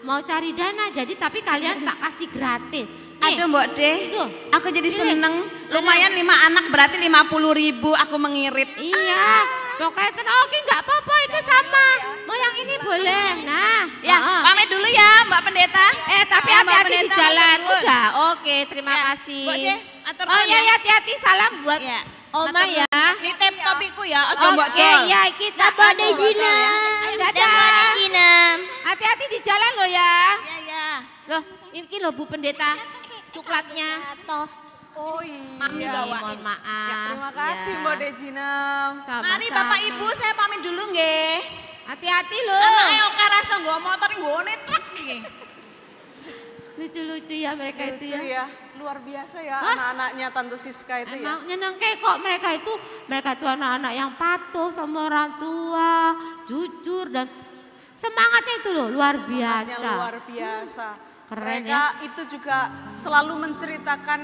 mau cari dana, jadi tapi kalian tak kasih gratis. Aduh Mbok De, aku jadi seneng. Lumayan 5 anak berarti 50.000 aku mengirit. Iya, pokoknya tenang, oke nggak apa-apa itu sama. Mau yang ini boleh. Nah, Ya, pamit dulu ya Mbak Pendeta. Tapi Ya, Mbak hati-hati di Pendeta, jalan. matur nuwun. Udah, oke, terima kasih. Mbok De, atur Oh nuwun iya, ya. hati-hati, salam buat Oma Matur ya. nuwun. Nitip topiku ya, ojo Mbok Oke, Dul. iya kita Bode anu. Jinem. Dadah. Bode Jinem. Hati-hati di jalan loh ya. Iya, iya. Loh, ini loh Bu Pendeta, suklatnya. Oh iya. Mami mohon maaf. Ya, terima kasih Ya. Bode Jinem. Mari Bapak Ibu saya pamit dulu nggih. Hati-hati loh. Anake oke rasa nggo motor nggone truk iki. Lucu-lucu ya mereka itu Lucu ya. ya, luar biasa ya anak-anaknya Tante Siska itu ya. Emang nyenengke kok mereka itu anak-anak yang patuh sama orang tua, jujur dan semangatnya itu loh luar Semangatnya biasa. luar biasa. Keren Mereka ya. itu juga selalu menceritakan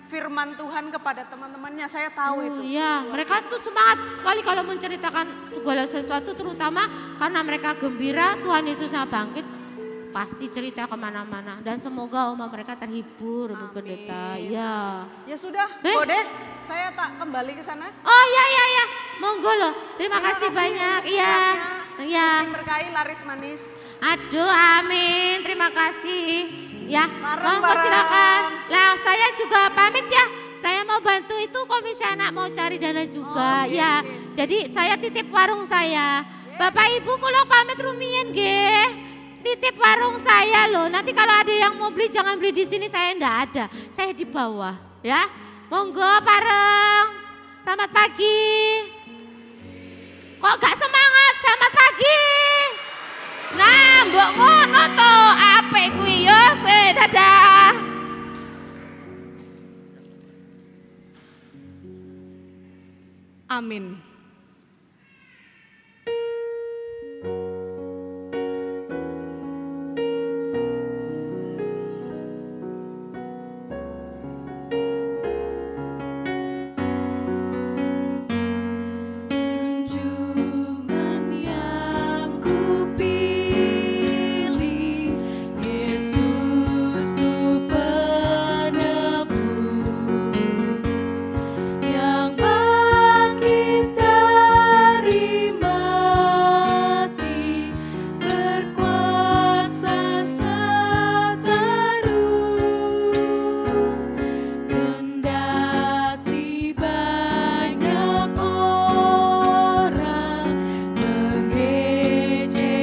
firman Tuhan kepada teman-temannya, saya tahu itu. Iya, mereka tuh semangat sekali kalau menceritakan segala sesuatu, terutama karena mereka gembira Tuhan Yesusnya bangkit. Pasti cerita kemana-mana dan semoga oma mereka terhibur, Bu Pendeta. Ya. Ya sudah, Bode, saya tak kembali ke sana. Oh iya, monggo loh. Terima kasih banyak. Iya, iya. Berkahi laris manis. Aduh, amin. Terima kasih. Ya, monggo Bareng-bareng. silakan. Lah, saya juga pamit ya. Saya mau bantu itu komisi anak mau cari dana juga. Ya, jadi saya titip warung saya. Bapak Ibu kalau pamit rumiyin nggih. Titip warung saya loh. Nanti kalau ada yang mau beli jangan beli di sini, saya enggak ada. Saya di bawah, ya. Monggo bareng. Selamat pagi. Kok gak semangat? Selamat pagi. Nah, mbok ngono to, apik kuwi yo. Dadah. Amin. Junjungan yang kupilih, Yesusku penebus yang bangkit dari mati, berkuasa seterus. Kendati banyak orang mengejek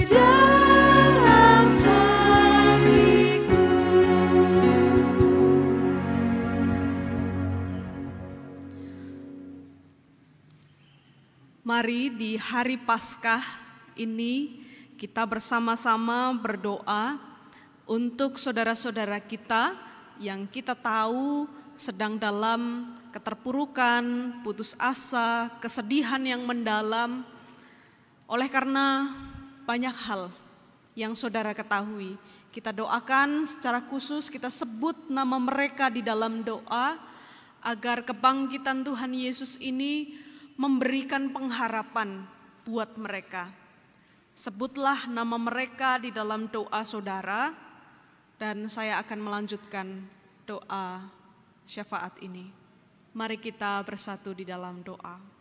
dalam hatiku. Mari di hari Paskah ini kita bersama-sama berdoa untuk saudara-saudara kita yang kita tahu sedang dalam keterpurukan, putus asa, kesedihan yang mendalam. Oleh karena banyak hal yang saudara ketahui, kita doakan secara khusus, kita sebut nama mereka di dalam doa agar kebangkitan Tuhan Yesus ini memberikan pengharapan buat mereka. Sebutlah nama mereka di dalam doa saudara, dan saya akan melanjutkan doa syafaat ini. Mari kita bersatu di dalam doa.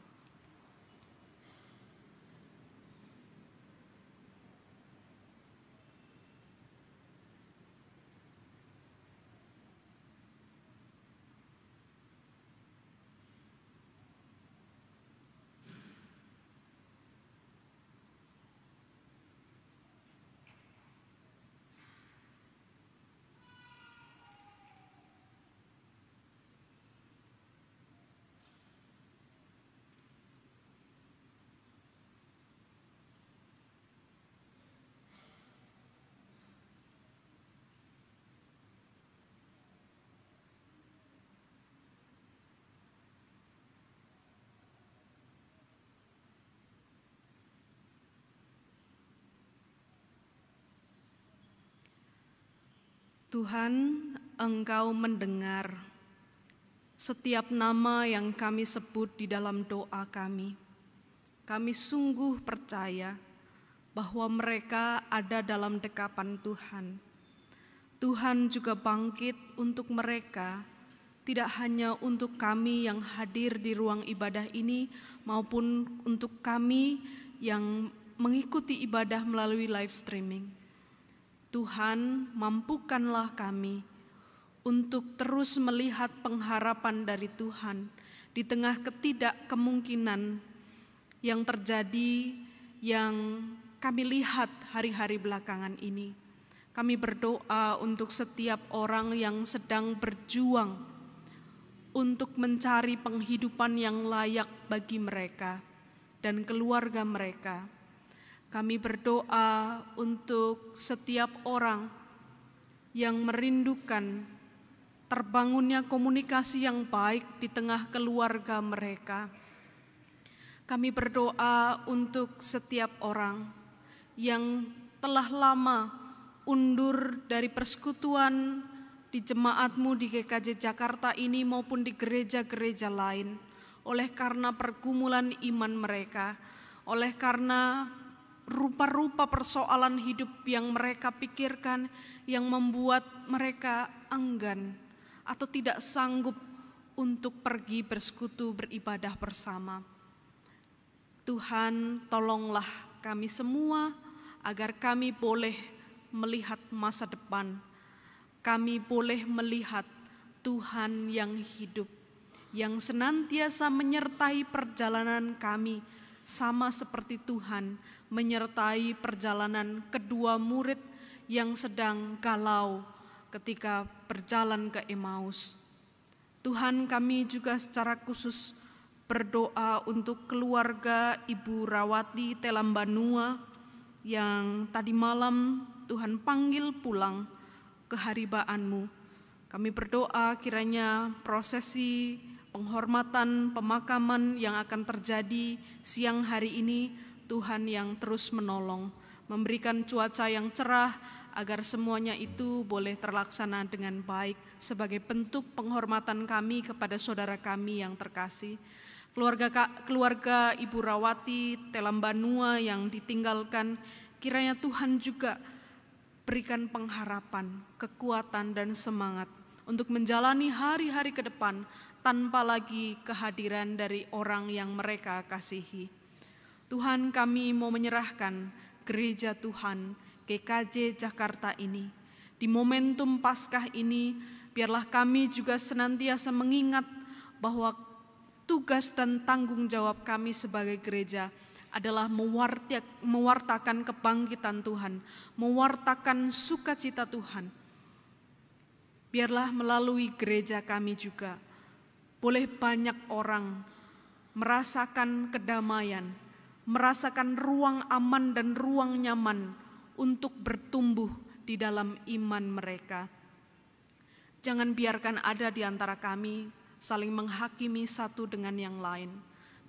Tuhan, Engkau mendengar setiap nama yang kami sebut di dalam doa kami. Kami sungguh percaya bahwa mereka ada dalam dekapan Tuhan. Tuhan juga bangkit untuk mereka, tidak hanya untuk kami yang hadir di ruang ibadah ini, maupun untuk kami yang mengikuti ibadah melalui live streaming. Tuhan, mampukanlah kami untuk terus melihat pengharapan dari Tuhan di tengah ketidakkemungkinan yang terjadi, yang kami lihat hari-hari belakangan ini. Kami berdoa untuk setiap orang yang sedang berjuang untuk mencari penghidupan yang layak bagi mereka dan keluarga mereka. Kami berdoa untuk setiap orang yang merindukan terbangunnya komunikasi yang baik di tengah keluarga mereka. Kami berdoa untuk setiap orang yang telah lama undur dari persekutuan di jemaatmu di GKJ Jakarta ini maupun di gereja-gereja lain, oleh karena pergumulan iman mereka, oleh karena rupa-rupa persoalan hidup yang mereka pikirkan yang membuat mereka enggan atau tidak sanggup untuk pergi bersekutu beribadah bersama. Tuhan, tolonglah kami semua agar kami boleh melihat masa depan. Kami boleh melihat Tuhan yang hidup, yang senantiasa menyertai perjalanan kami, sama seperti Tuhan menyertai perjalanan kedua murid yang sedang galau ketika berjalan ke Emmaus. Tuhan, kami juga secara khusus berdoa untuk keluarga Ibu Rawati Telambanua yang tadi malam Tuhan panggil pulang ke haribaanmu. Kami berdoa kiranya prosesi penghormatan pemakaman yang akan terjadi siang hari ini, Tuhan yang terus menolong, memberikan cuaca yang cerah agar semuanya itu boleh terlaksana dengan baik sebagai bentuk penghormatan kami kepada saudara kami yang terkasih. Keluarga Ibu Rawati Telambanua yang ditinggalkan, kiranya Tuhan juga berikan pengharapan, kekuatan dan semangat untuk menjalani hari-hari ke depan tanpa lagi kehadiran dari orang yang mereka kasihi. Tuhan, kami mau menyerahkan gereja Tuhan GKJ Jakarta ini. Di momentum Paskah ini, biarlah kami juga senantiasa mengingat bahwa tugas dan tanggung jawab kami sebagai gereja adalah mewartakan kebangkitan Tuhan, mewartakan sukacita Tuhan. Biarlah melalui gereja kami juga, boleh banyak orang merasakan kedamaian, merasakan ruang aman dan ruang nyaman untuk bertumbuh di dalam iman mereka. Jangan biarkan ada di antara kami saling menghakimi satu dengan yang lain.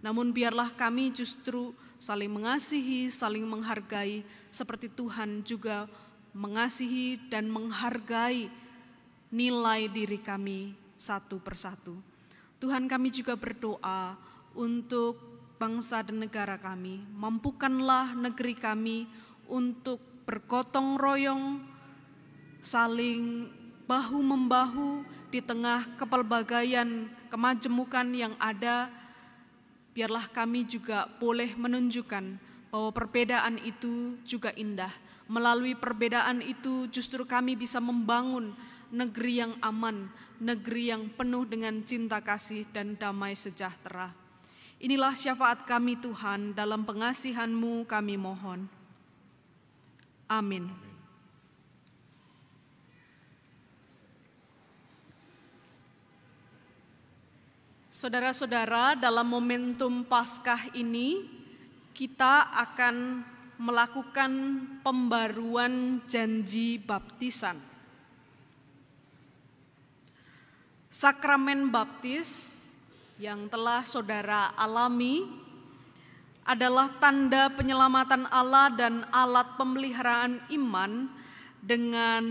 Namun biarlah kami justru saling mengasihi, saling menghargai, seperti Tuhan juga mengasihi dan menghargai nilai diri kami satu persatu. Tuhan, kami juga berdoa untuk bangsa dan negara kami. Mampukanlah negeri kami untuk bergotong royong, saling bahu-membahu di tengah kepelbagaian kemajemukan yang ada. Biarlah kami juga boleh menunjukkan bahwa perbedaan itu juga indah. Melalui perbedaan itu justru kami bisa membangun negeri yang aman, negeri yang penuh dengan cinta kasih dan damai sejahtera. Inilah syafaat kami Tuhan, dalam pengasihan-Mu kami mohon. Amin. Saudara-saudara, dalam momentum Paskah ini kita akan melakukan pembaruan janji baptisan. Sakramen baptis yang telah saudara alami adalah tanda penyelamatan Allah dan alat pemeliharaan iman dengan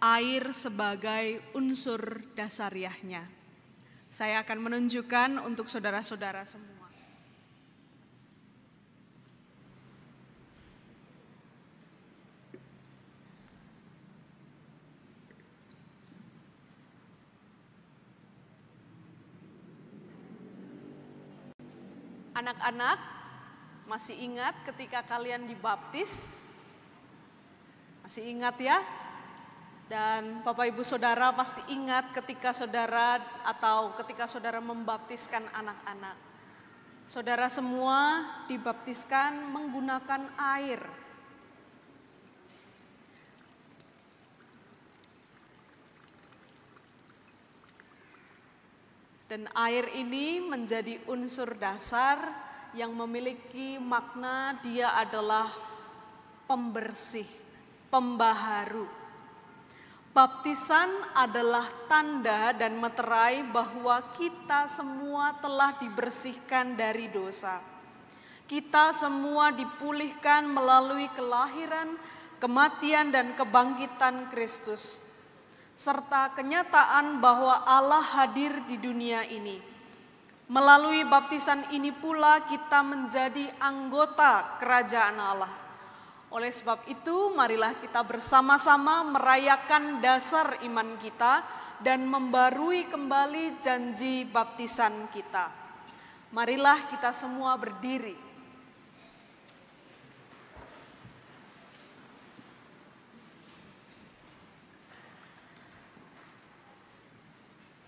air sebagai unsur dasariahnya. Saya akan menunjukkan untuk saudara-saudara semua. Anak-anak, masih ingat ketika kalian dibaptis? Masih ingat ya? Dan Bapak Ibu Saudara pasti ingat ketika saudara membaptiskan anak-anak. Saudara semua dibaptiskan menggunakan air. Dan air ini menjadi unsur dasar yang memiliki makna dia adalah pembersih, pembaharu. Baptisan adalah tanda dan meterai bahwa kita semua telah dibersihkan dari dosa. Kita semua dipulihkan melalui kelahiran, kematian, dan kebangkitan Kristus, serta kenyataan bahwa Allah hadir di dunia ini. Melalui baptisan ini pula kita menjadi anggota kerajaan Allah. Oleh sebab itu, marilah kita bersama-sama merayakan dasar iman kita dan membarui kembali janji baptisan kita. Marilah kita semua berdiri.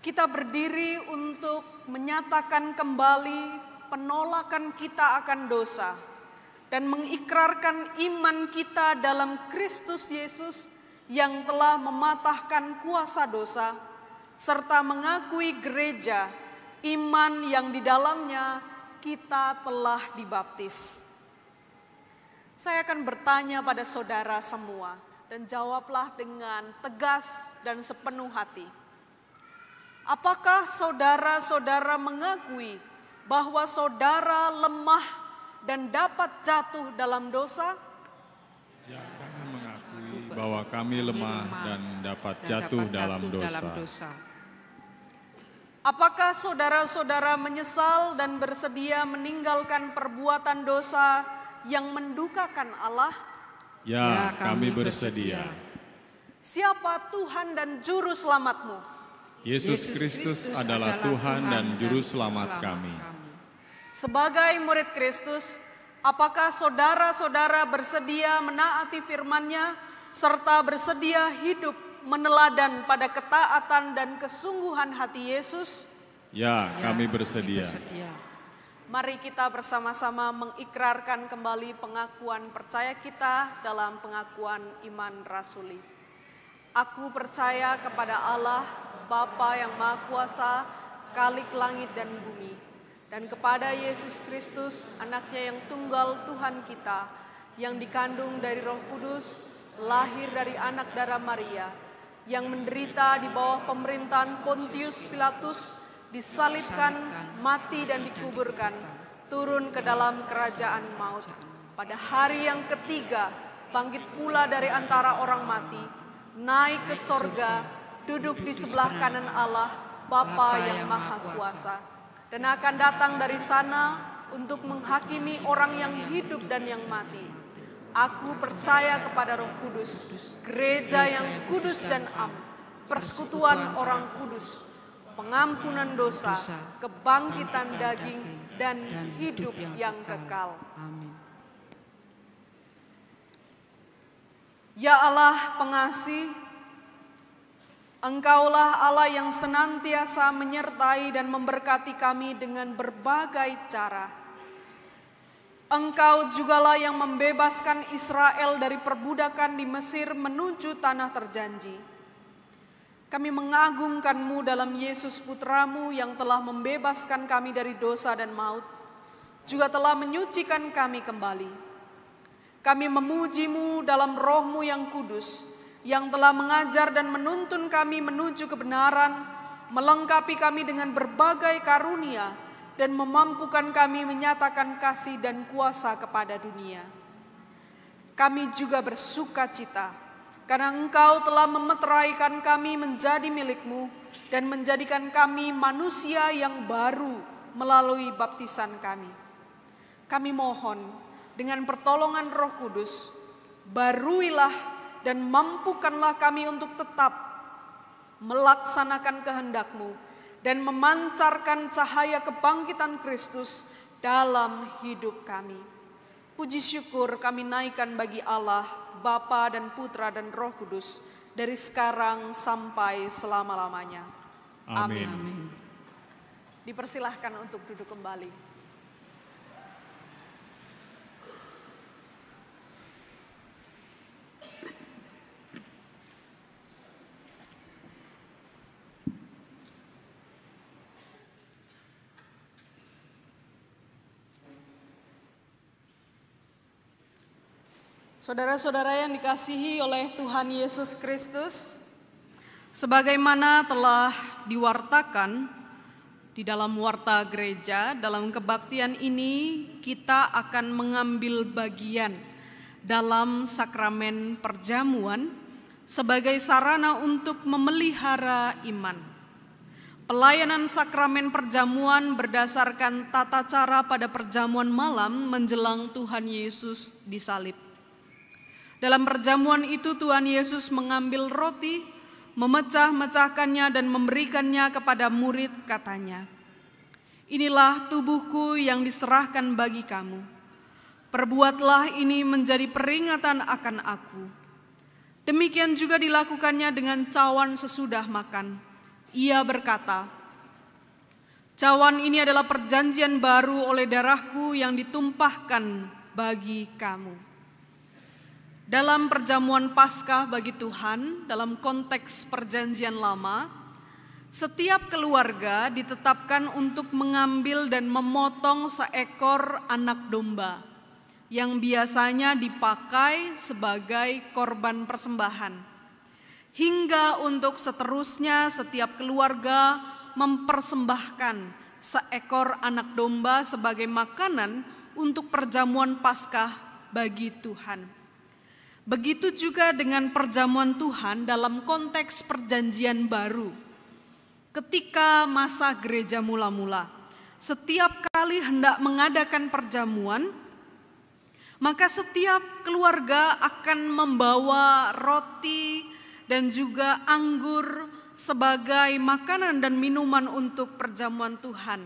Kita berdiri untuk menyatakan kembali penolakan kita akan dosa dan mengikrarkan iman kita dalam Kristus Yesus yang telah mematahkan kuasa dosa, serta mengakui gereja, iman yang di dalamnya kita telah dibaptis. Saya akan bertanya pada saudara semua, dan jawablah dengan tegas dan sepenuh hati. Apakah saudara-saudara mengakui bahwa saudara lemah dan dapat jatuh dalam dosa? Ya, kami mengakui bahwa kami lemah dan dapat jatuh dalam dosa. Apakah saudara-saudara menyesal dan bersedia meninggalkan perbuatan dosa yang mendukakan Allah? Ya, kami bersedia. Siapa Tuhan dan Juru Selamatmu? Yesus Kristus adalah Tuhan dan Juru Selamat kami. Sebagai murid Kristus, apakah saudara-saudara bersedia menaati firman-Nya serta bersedia hidup meneladan pada ketaatan dan kesungguhan hati Yesus? Ya, kami bersedia. Mari kita bersama-sama mengikrarkan kembali pengakuan percaya kita dalam pengakuan iman rasuli. Aku percaya kepada Allah, Bapa yang Maha Kuasa, Khalik langit dan bumi, dan kepada Yesus Kristus, anaknya yang tunggal Tuhan kita, yang dikandung dari Roh Kudus, lahir dari anak darah Maria, yang menderita di bawah pemerintahan Pontius Pilatus, disalibkan, mati dan dikuburkan, turun ke dalam kerajaan maut. Pada hari yang ketiga, bangkit pula dari antara orang mati, naik ke sorga, duduk di sebelah kanan Allah, Bapa yang Maha Kuasa, dan akan datang dari sana untuk menghakimi orang yang hidup dan yang mati. Aku percaya kepada Roh Kudus, gereja yang kudus dan am, persekutuan orang kudus, pengampunan dosa, kebangkitan daging, dan hidup yang kekal. Ya Allah pengasih, Engkaulah Allah yang senantiasa menyertai dan memberkati kami dengan berbagai cara. Engkau jugalah yang membebaskan Israel dari perbudakan di Mesir menuju tanah terjanji. Kami mengagungkan-Mu dalam Yesus Putramu yang telah membebaskan kami dari dosa dan maut, juga telah menyucikan kami kembali. Kami memuji-Mu dalam Roh-Mu yang kudus, yang telah mengajar dan menuntun kami menuju kebenaran, melengkapi kami dengan berbagai karunia, dan memampukan kami menyatakan kasih dan kuasa kepada dunia. Kami juga bersuka cita, karena Engkau telah memeteraikan kami menjadi milik-Mu dan menjadikan kami manusia yang baru melalui baptisan kami. Kami mohon dengan pertolongan Roh Kudus, baruilah dan mampukanlah kami untuk tetap melaksanakan kehendak-Mu dan memancarkan cahaya kebangkitan Kristus dalam hidup kami. Puji syukur kami naikkan bagi Allah, Bapa dan Putra dan Roh Kudus, dari sekarang sampai selama-lamanya. Amin. Dipersilahkan untuk duduk kembali. Saudara-saudara yang dikasihi oleh Tuhan Yesus Kristus, sebagaimana telah diwartakan di dalam warta gereja, dalam kebaktian ini kita akan mengambil bagian dalam sakramen perjamuan sebagai sarana untuk memelihara iman. Pelayanan sakramen perjamuan berdasarkan tata cara pada perjamuan malam menjelang Tuhan Yesus disalib. Dalam perjamuan itu Tuhan Yesus mengambil roti, memecah-mecahkannya dan memberikannya kepada murid, katanya, "Inilah tubuhku yang diserahkan bagi kamu. Perbuatlah ini menjadi peringatan akan aku." Demikian juga dilakukannya dengan cawan sesudah makan. Ia berkata, "Cawan ini adalah perjanjian baru oleh darahku yang ditumpahkan bagi kamu." Dalam perjamuan Paskah bagi Tuhan, dalam konteks perjanjian lama, setiap keluarga ditetapkan untuk mengambil dan memotong seekor anak domba yang biasanya dipakai sebagai korban persembahan. Hingga untuk seterusnya setiap keluarga mempersembahkan seekor anak domba sebagai makanan untuk perjamuan Paskah bagi Tuhan. Begitu juga dengan perjamuan Tuhan dalam konteks perjanjian baru. Ketika masa gereja mula-mula, setiap kali hendak mengadakan perjamuan, maka setiap keluarga akan membawa roti dan juga anggur sebagai makanan dan minuman untuk perjamuan Tuhan.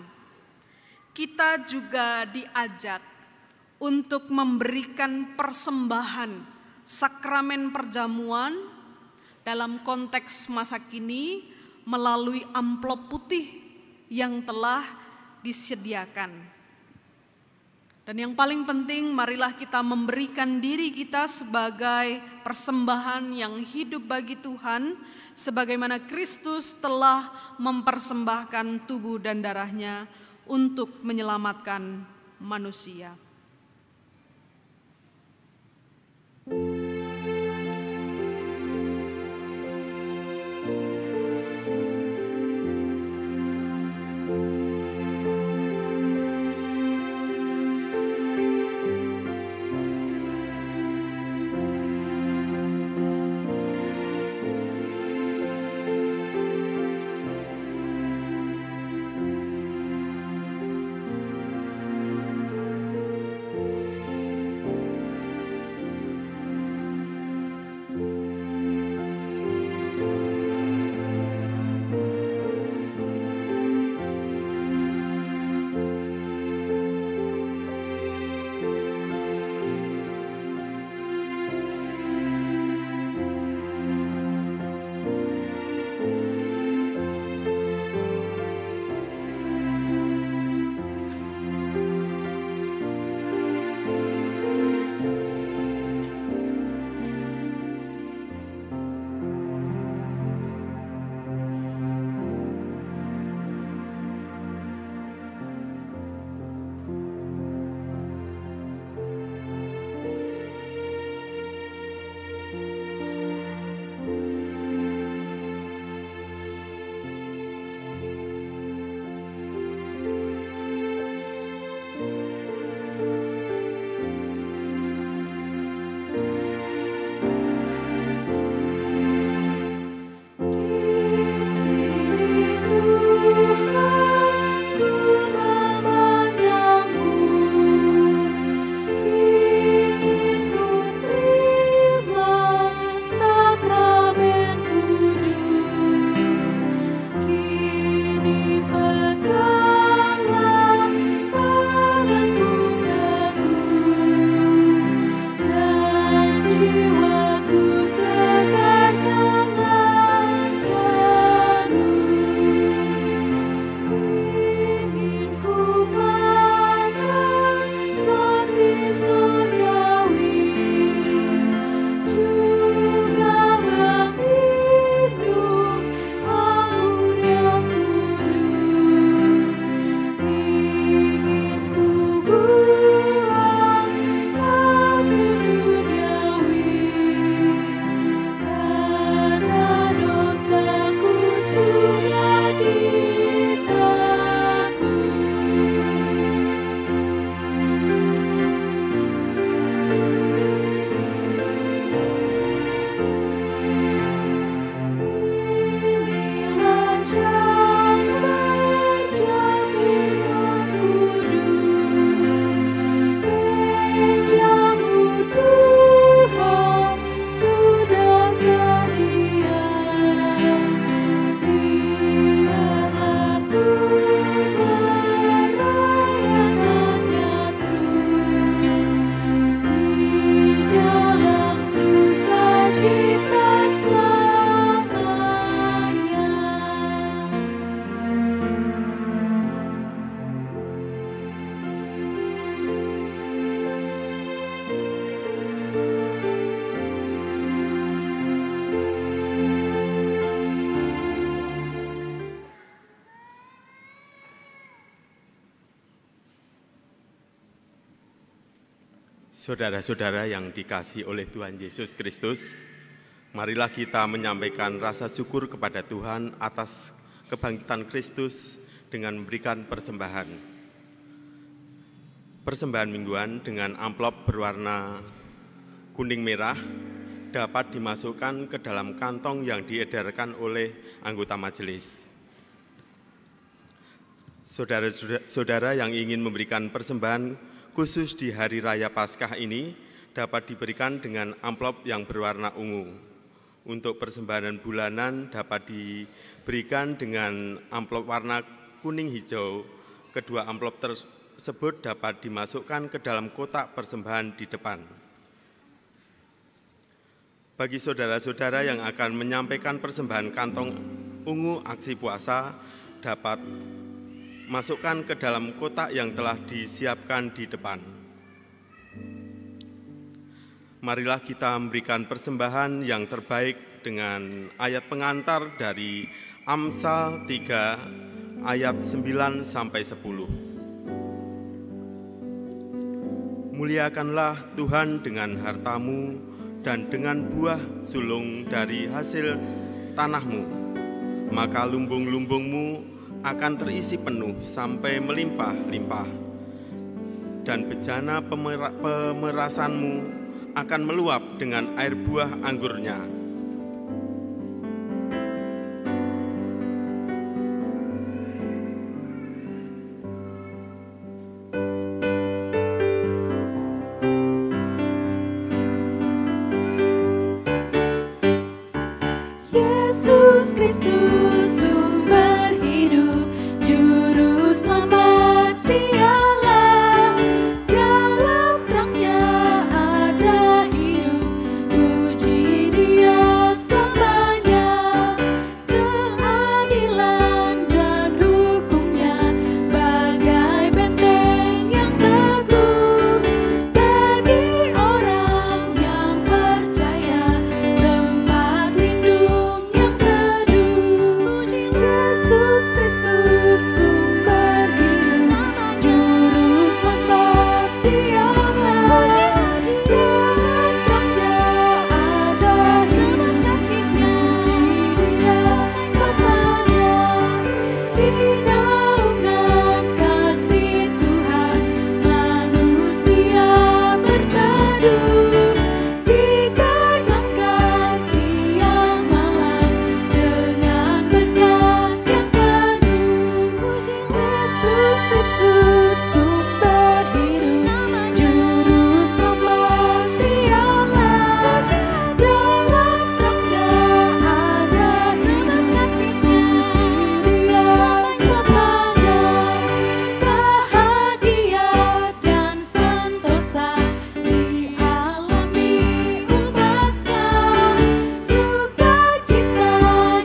Kita juga diajak untuk memberikan persembahan sakramen perjamuan dalam konteks masa kini melalui amplop putih yang telah disediakan. Dan yang paling penting, marilah kita memberikan diri kita sebagai persembahan yang hidup bagi Tuhan, sebagaimana Kristus telah mempersembahkan tubuh dan darahnya untuk menyelamatkan manusia. Saudara-saudara yang dikasihi oleh Tuhan Yesus Kristus, marilah kita menyampaikan rasa syukur kepada Tuhan atas kebangkitan Kristus dengan memberikan persembahan. Persembahan mingguan dengan amplop berwarna kuning merah dapat dimasukkan ke dalam kantong yang diedarkan oleh anggota majelis. Saudara-saudara yang ingin memberikan persembahan khusus di Hari Raya Paskah ini dapat diberikan dengan amplop yang berwarna ungu. Untuk persembahan bulanan dapat diberikan dengan amplop warna kuning hijau. Kedua amplop tersebut dapat dimasukkan ke dalam kotak persembahan di depan. Bagi saudara-saudara yang akan menyampaikan persembahan kantong ungu aksi puasa dapat masukkan ke dalam kotak yang telah disiapkan di depan. Marilah kita memberikan persembahan yang terbaik dengan ayat pengantar dari Amsal 3 ayat 9 sampai 10. Muliakanlah Tuhan dengan hartamu dan dengan buah sulung dari hasil tanahmu, maka lumbung-lumbungmu akan terisi penuh sampai melimpah-limpah, dan bejana pemerasanmu akan meluap dengan air buah anggurnya. Yesus Kristus sumber hidup, juru selamat Dialah, dalam terangnya ada hidup, puji Dia selamanya. Keadilan dan hukumnya bagai benteng yang teguh, bagi orang yang percaya tempat lindung yang teduh. Puji Yesus Kristus sumber hidup, juru selamat Dialah, dalam terangnya ada sebab kasih-Nya, puji Dia selamanya. Di naungan kasih Tuhan manusia berteduh, dikagumkan siang malam dengan berkat yang penuh. Puji Yesus Kristus sumber hidup, juru selamat Dialah, dalam terangnya ada sebab kasih-Nya, puji Dia selamanya. Bahagia dan sentosa dialami umat-Nya, sukacita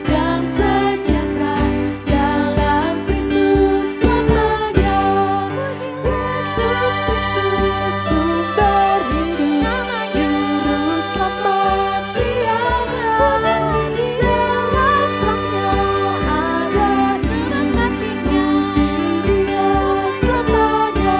dan sejahtera dalam Kristus selamanya. Puji Yesus Kristus sumber hidup, juru selamat Dialah, dalam terangnya ada sebab kasih-Nya, puji Dia selamanya.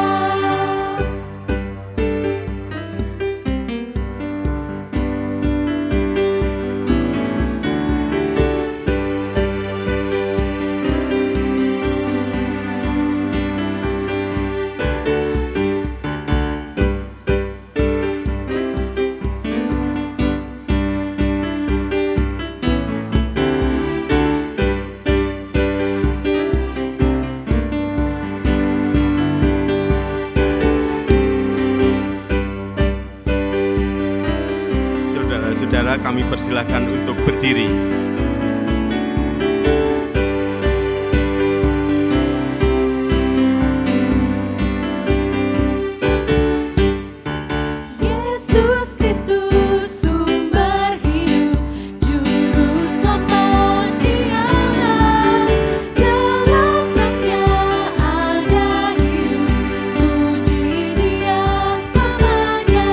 Saudara-saudara, kami persilahkan untuk berdiri. Yesus Kristus sumber hidup, juru selamat Dialah, dalam terangnya ada hidup, puji Dia selamanya.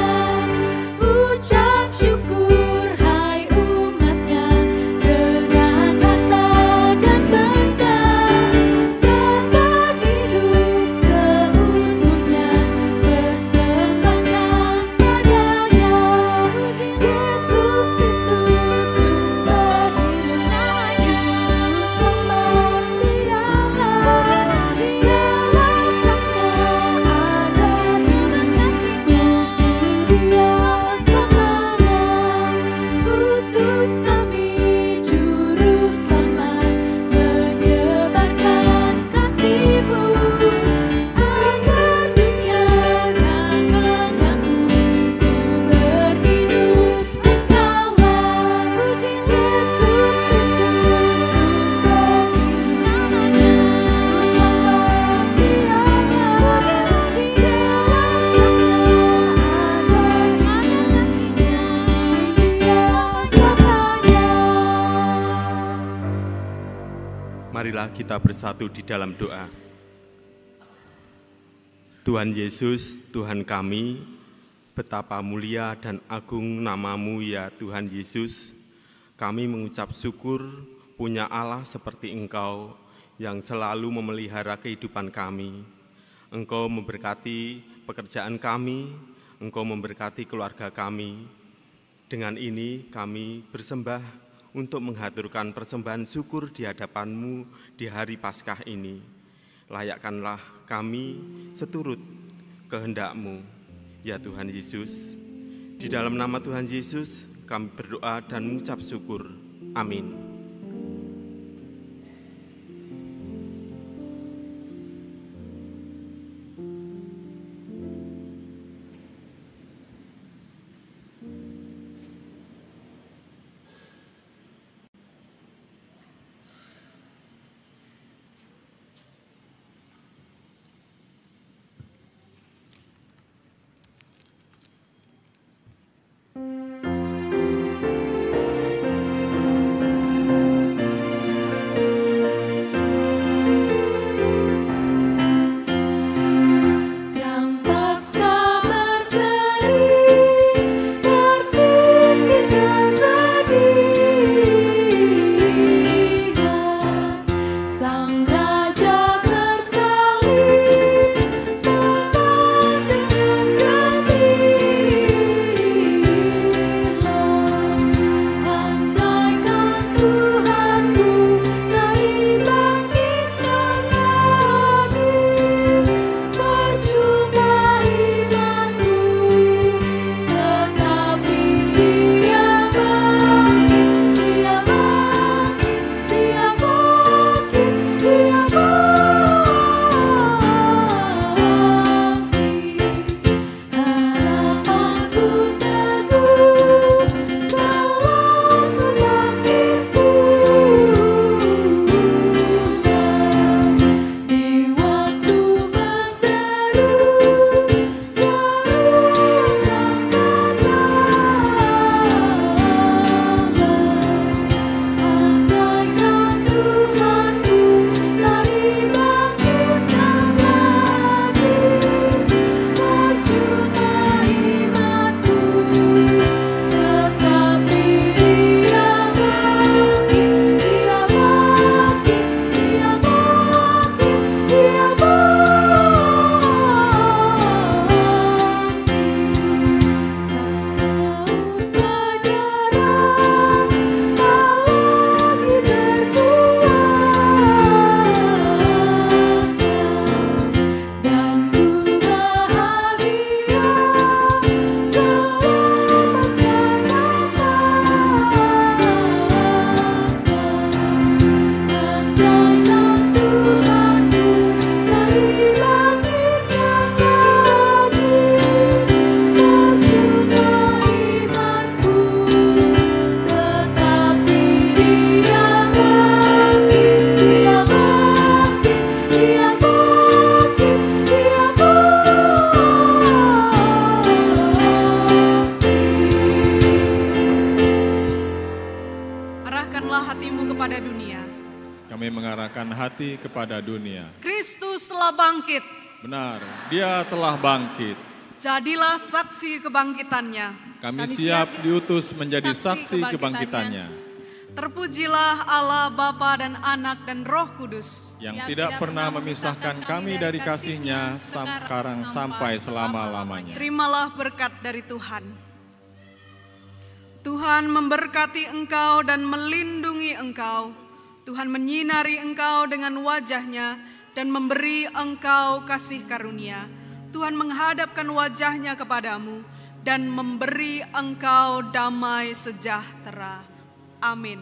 Ucap syukur hai umat-Nya, dengan harta dan benda, bahkan hidup seutuhnya persembahkan padanya. Puji Yesus Kristus sumber hidup, juru selamat Dialah, dalam terangnya ada sebab kasih-Nya, puji Dia selamanya. Utus kami juru selamat, menyebarkan kasih-Mu, agar dunia kan mengaku sumber hidup Engkaulah. Puji Yesus Kristus sumber hidup, juru selamat Dialah, dalam terangnya ada kasih-Nya, puji Dia selamanya. Marilah kita bersatu di dalam doa. Tuhan Yesus, Tuhan kami, betapa mulia dan agung nama-Mu ya Tuhan Yesus. Kami mengucap syukur punya Allah seperti Engkau yang selalu memelihara kehidupan kami. Engkau memberkati pekerjaan kami, Engkau memberkati keluarga kami. Dengan ini kami bersembah untuk menghaturkan persembahan syukur di hadapan-Mu di hari Paskah ini. Layakkanlah kami seturut kehendak-Mu, ya Tuhan Yesus. Di dalam nama Tuhan Yesus kami berdoa dan mengucap syukur. Amin. hati kepada dunia. Kristus telah bangkit. Benar, Dia telah bangkit. Jadilah saksi kebangkitannya. Kami siap diutus menjadi saksi kebangkitannya. Terpujilah Allah Bapa dan Anak dan Roh Kudus. Yang tidak pernah memisahkan kami dari kasih-Nya sekarang sampai selama-lamanya. Terimalah berkat dari Tuhan. Tuhan memberkati engkau dan melindungi engkau. Tuhan menyinari engkau dengan wajah-Nya dan memberi engkau kasih karunia. Tuhan menghadapkan wajah-Nya kepadamu dan memberi engkau damai sejahtera. Amin.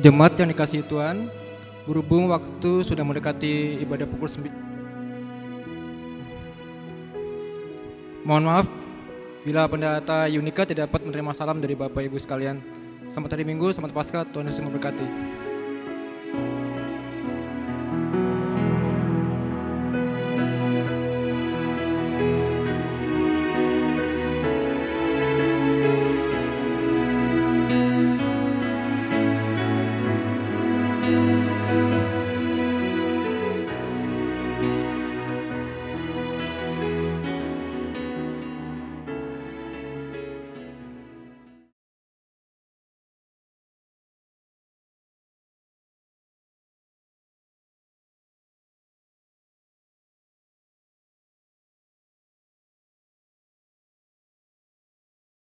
Jemaat yang dikasihi Tuhan, berhubung waktu sudah mendekati ibadah pukul 9. Mohon maaf bila pendeta Yunika tidak dapat menerima salam dari Bapak Ibu sekalian. Selamat hari Minggu, selamat Paskah, Tuhan Yesus memberkati.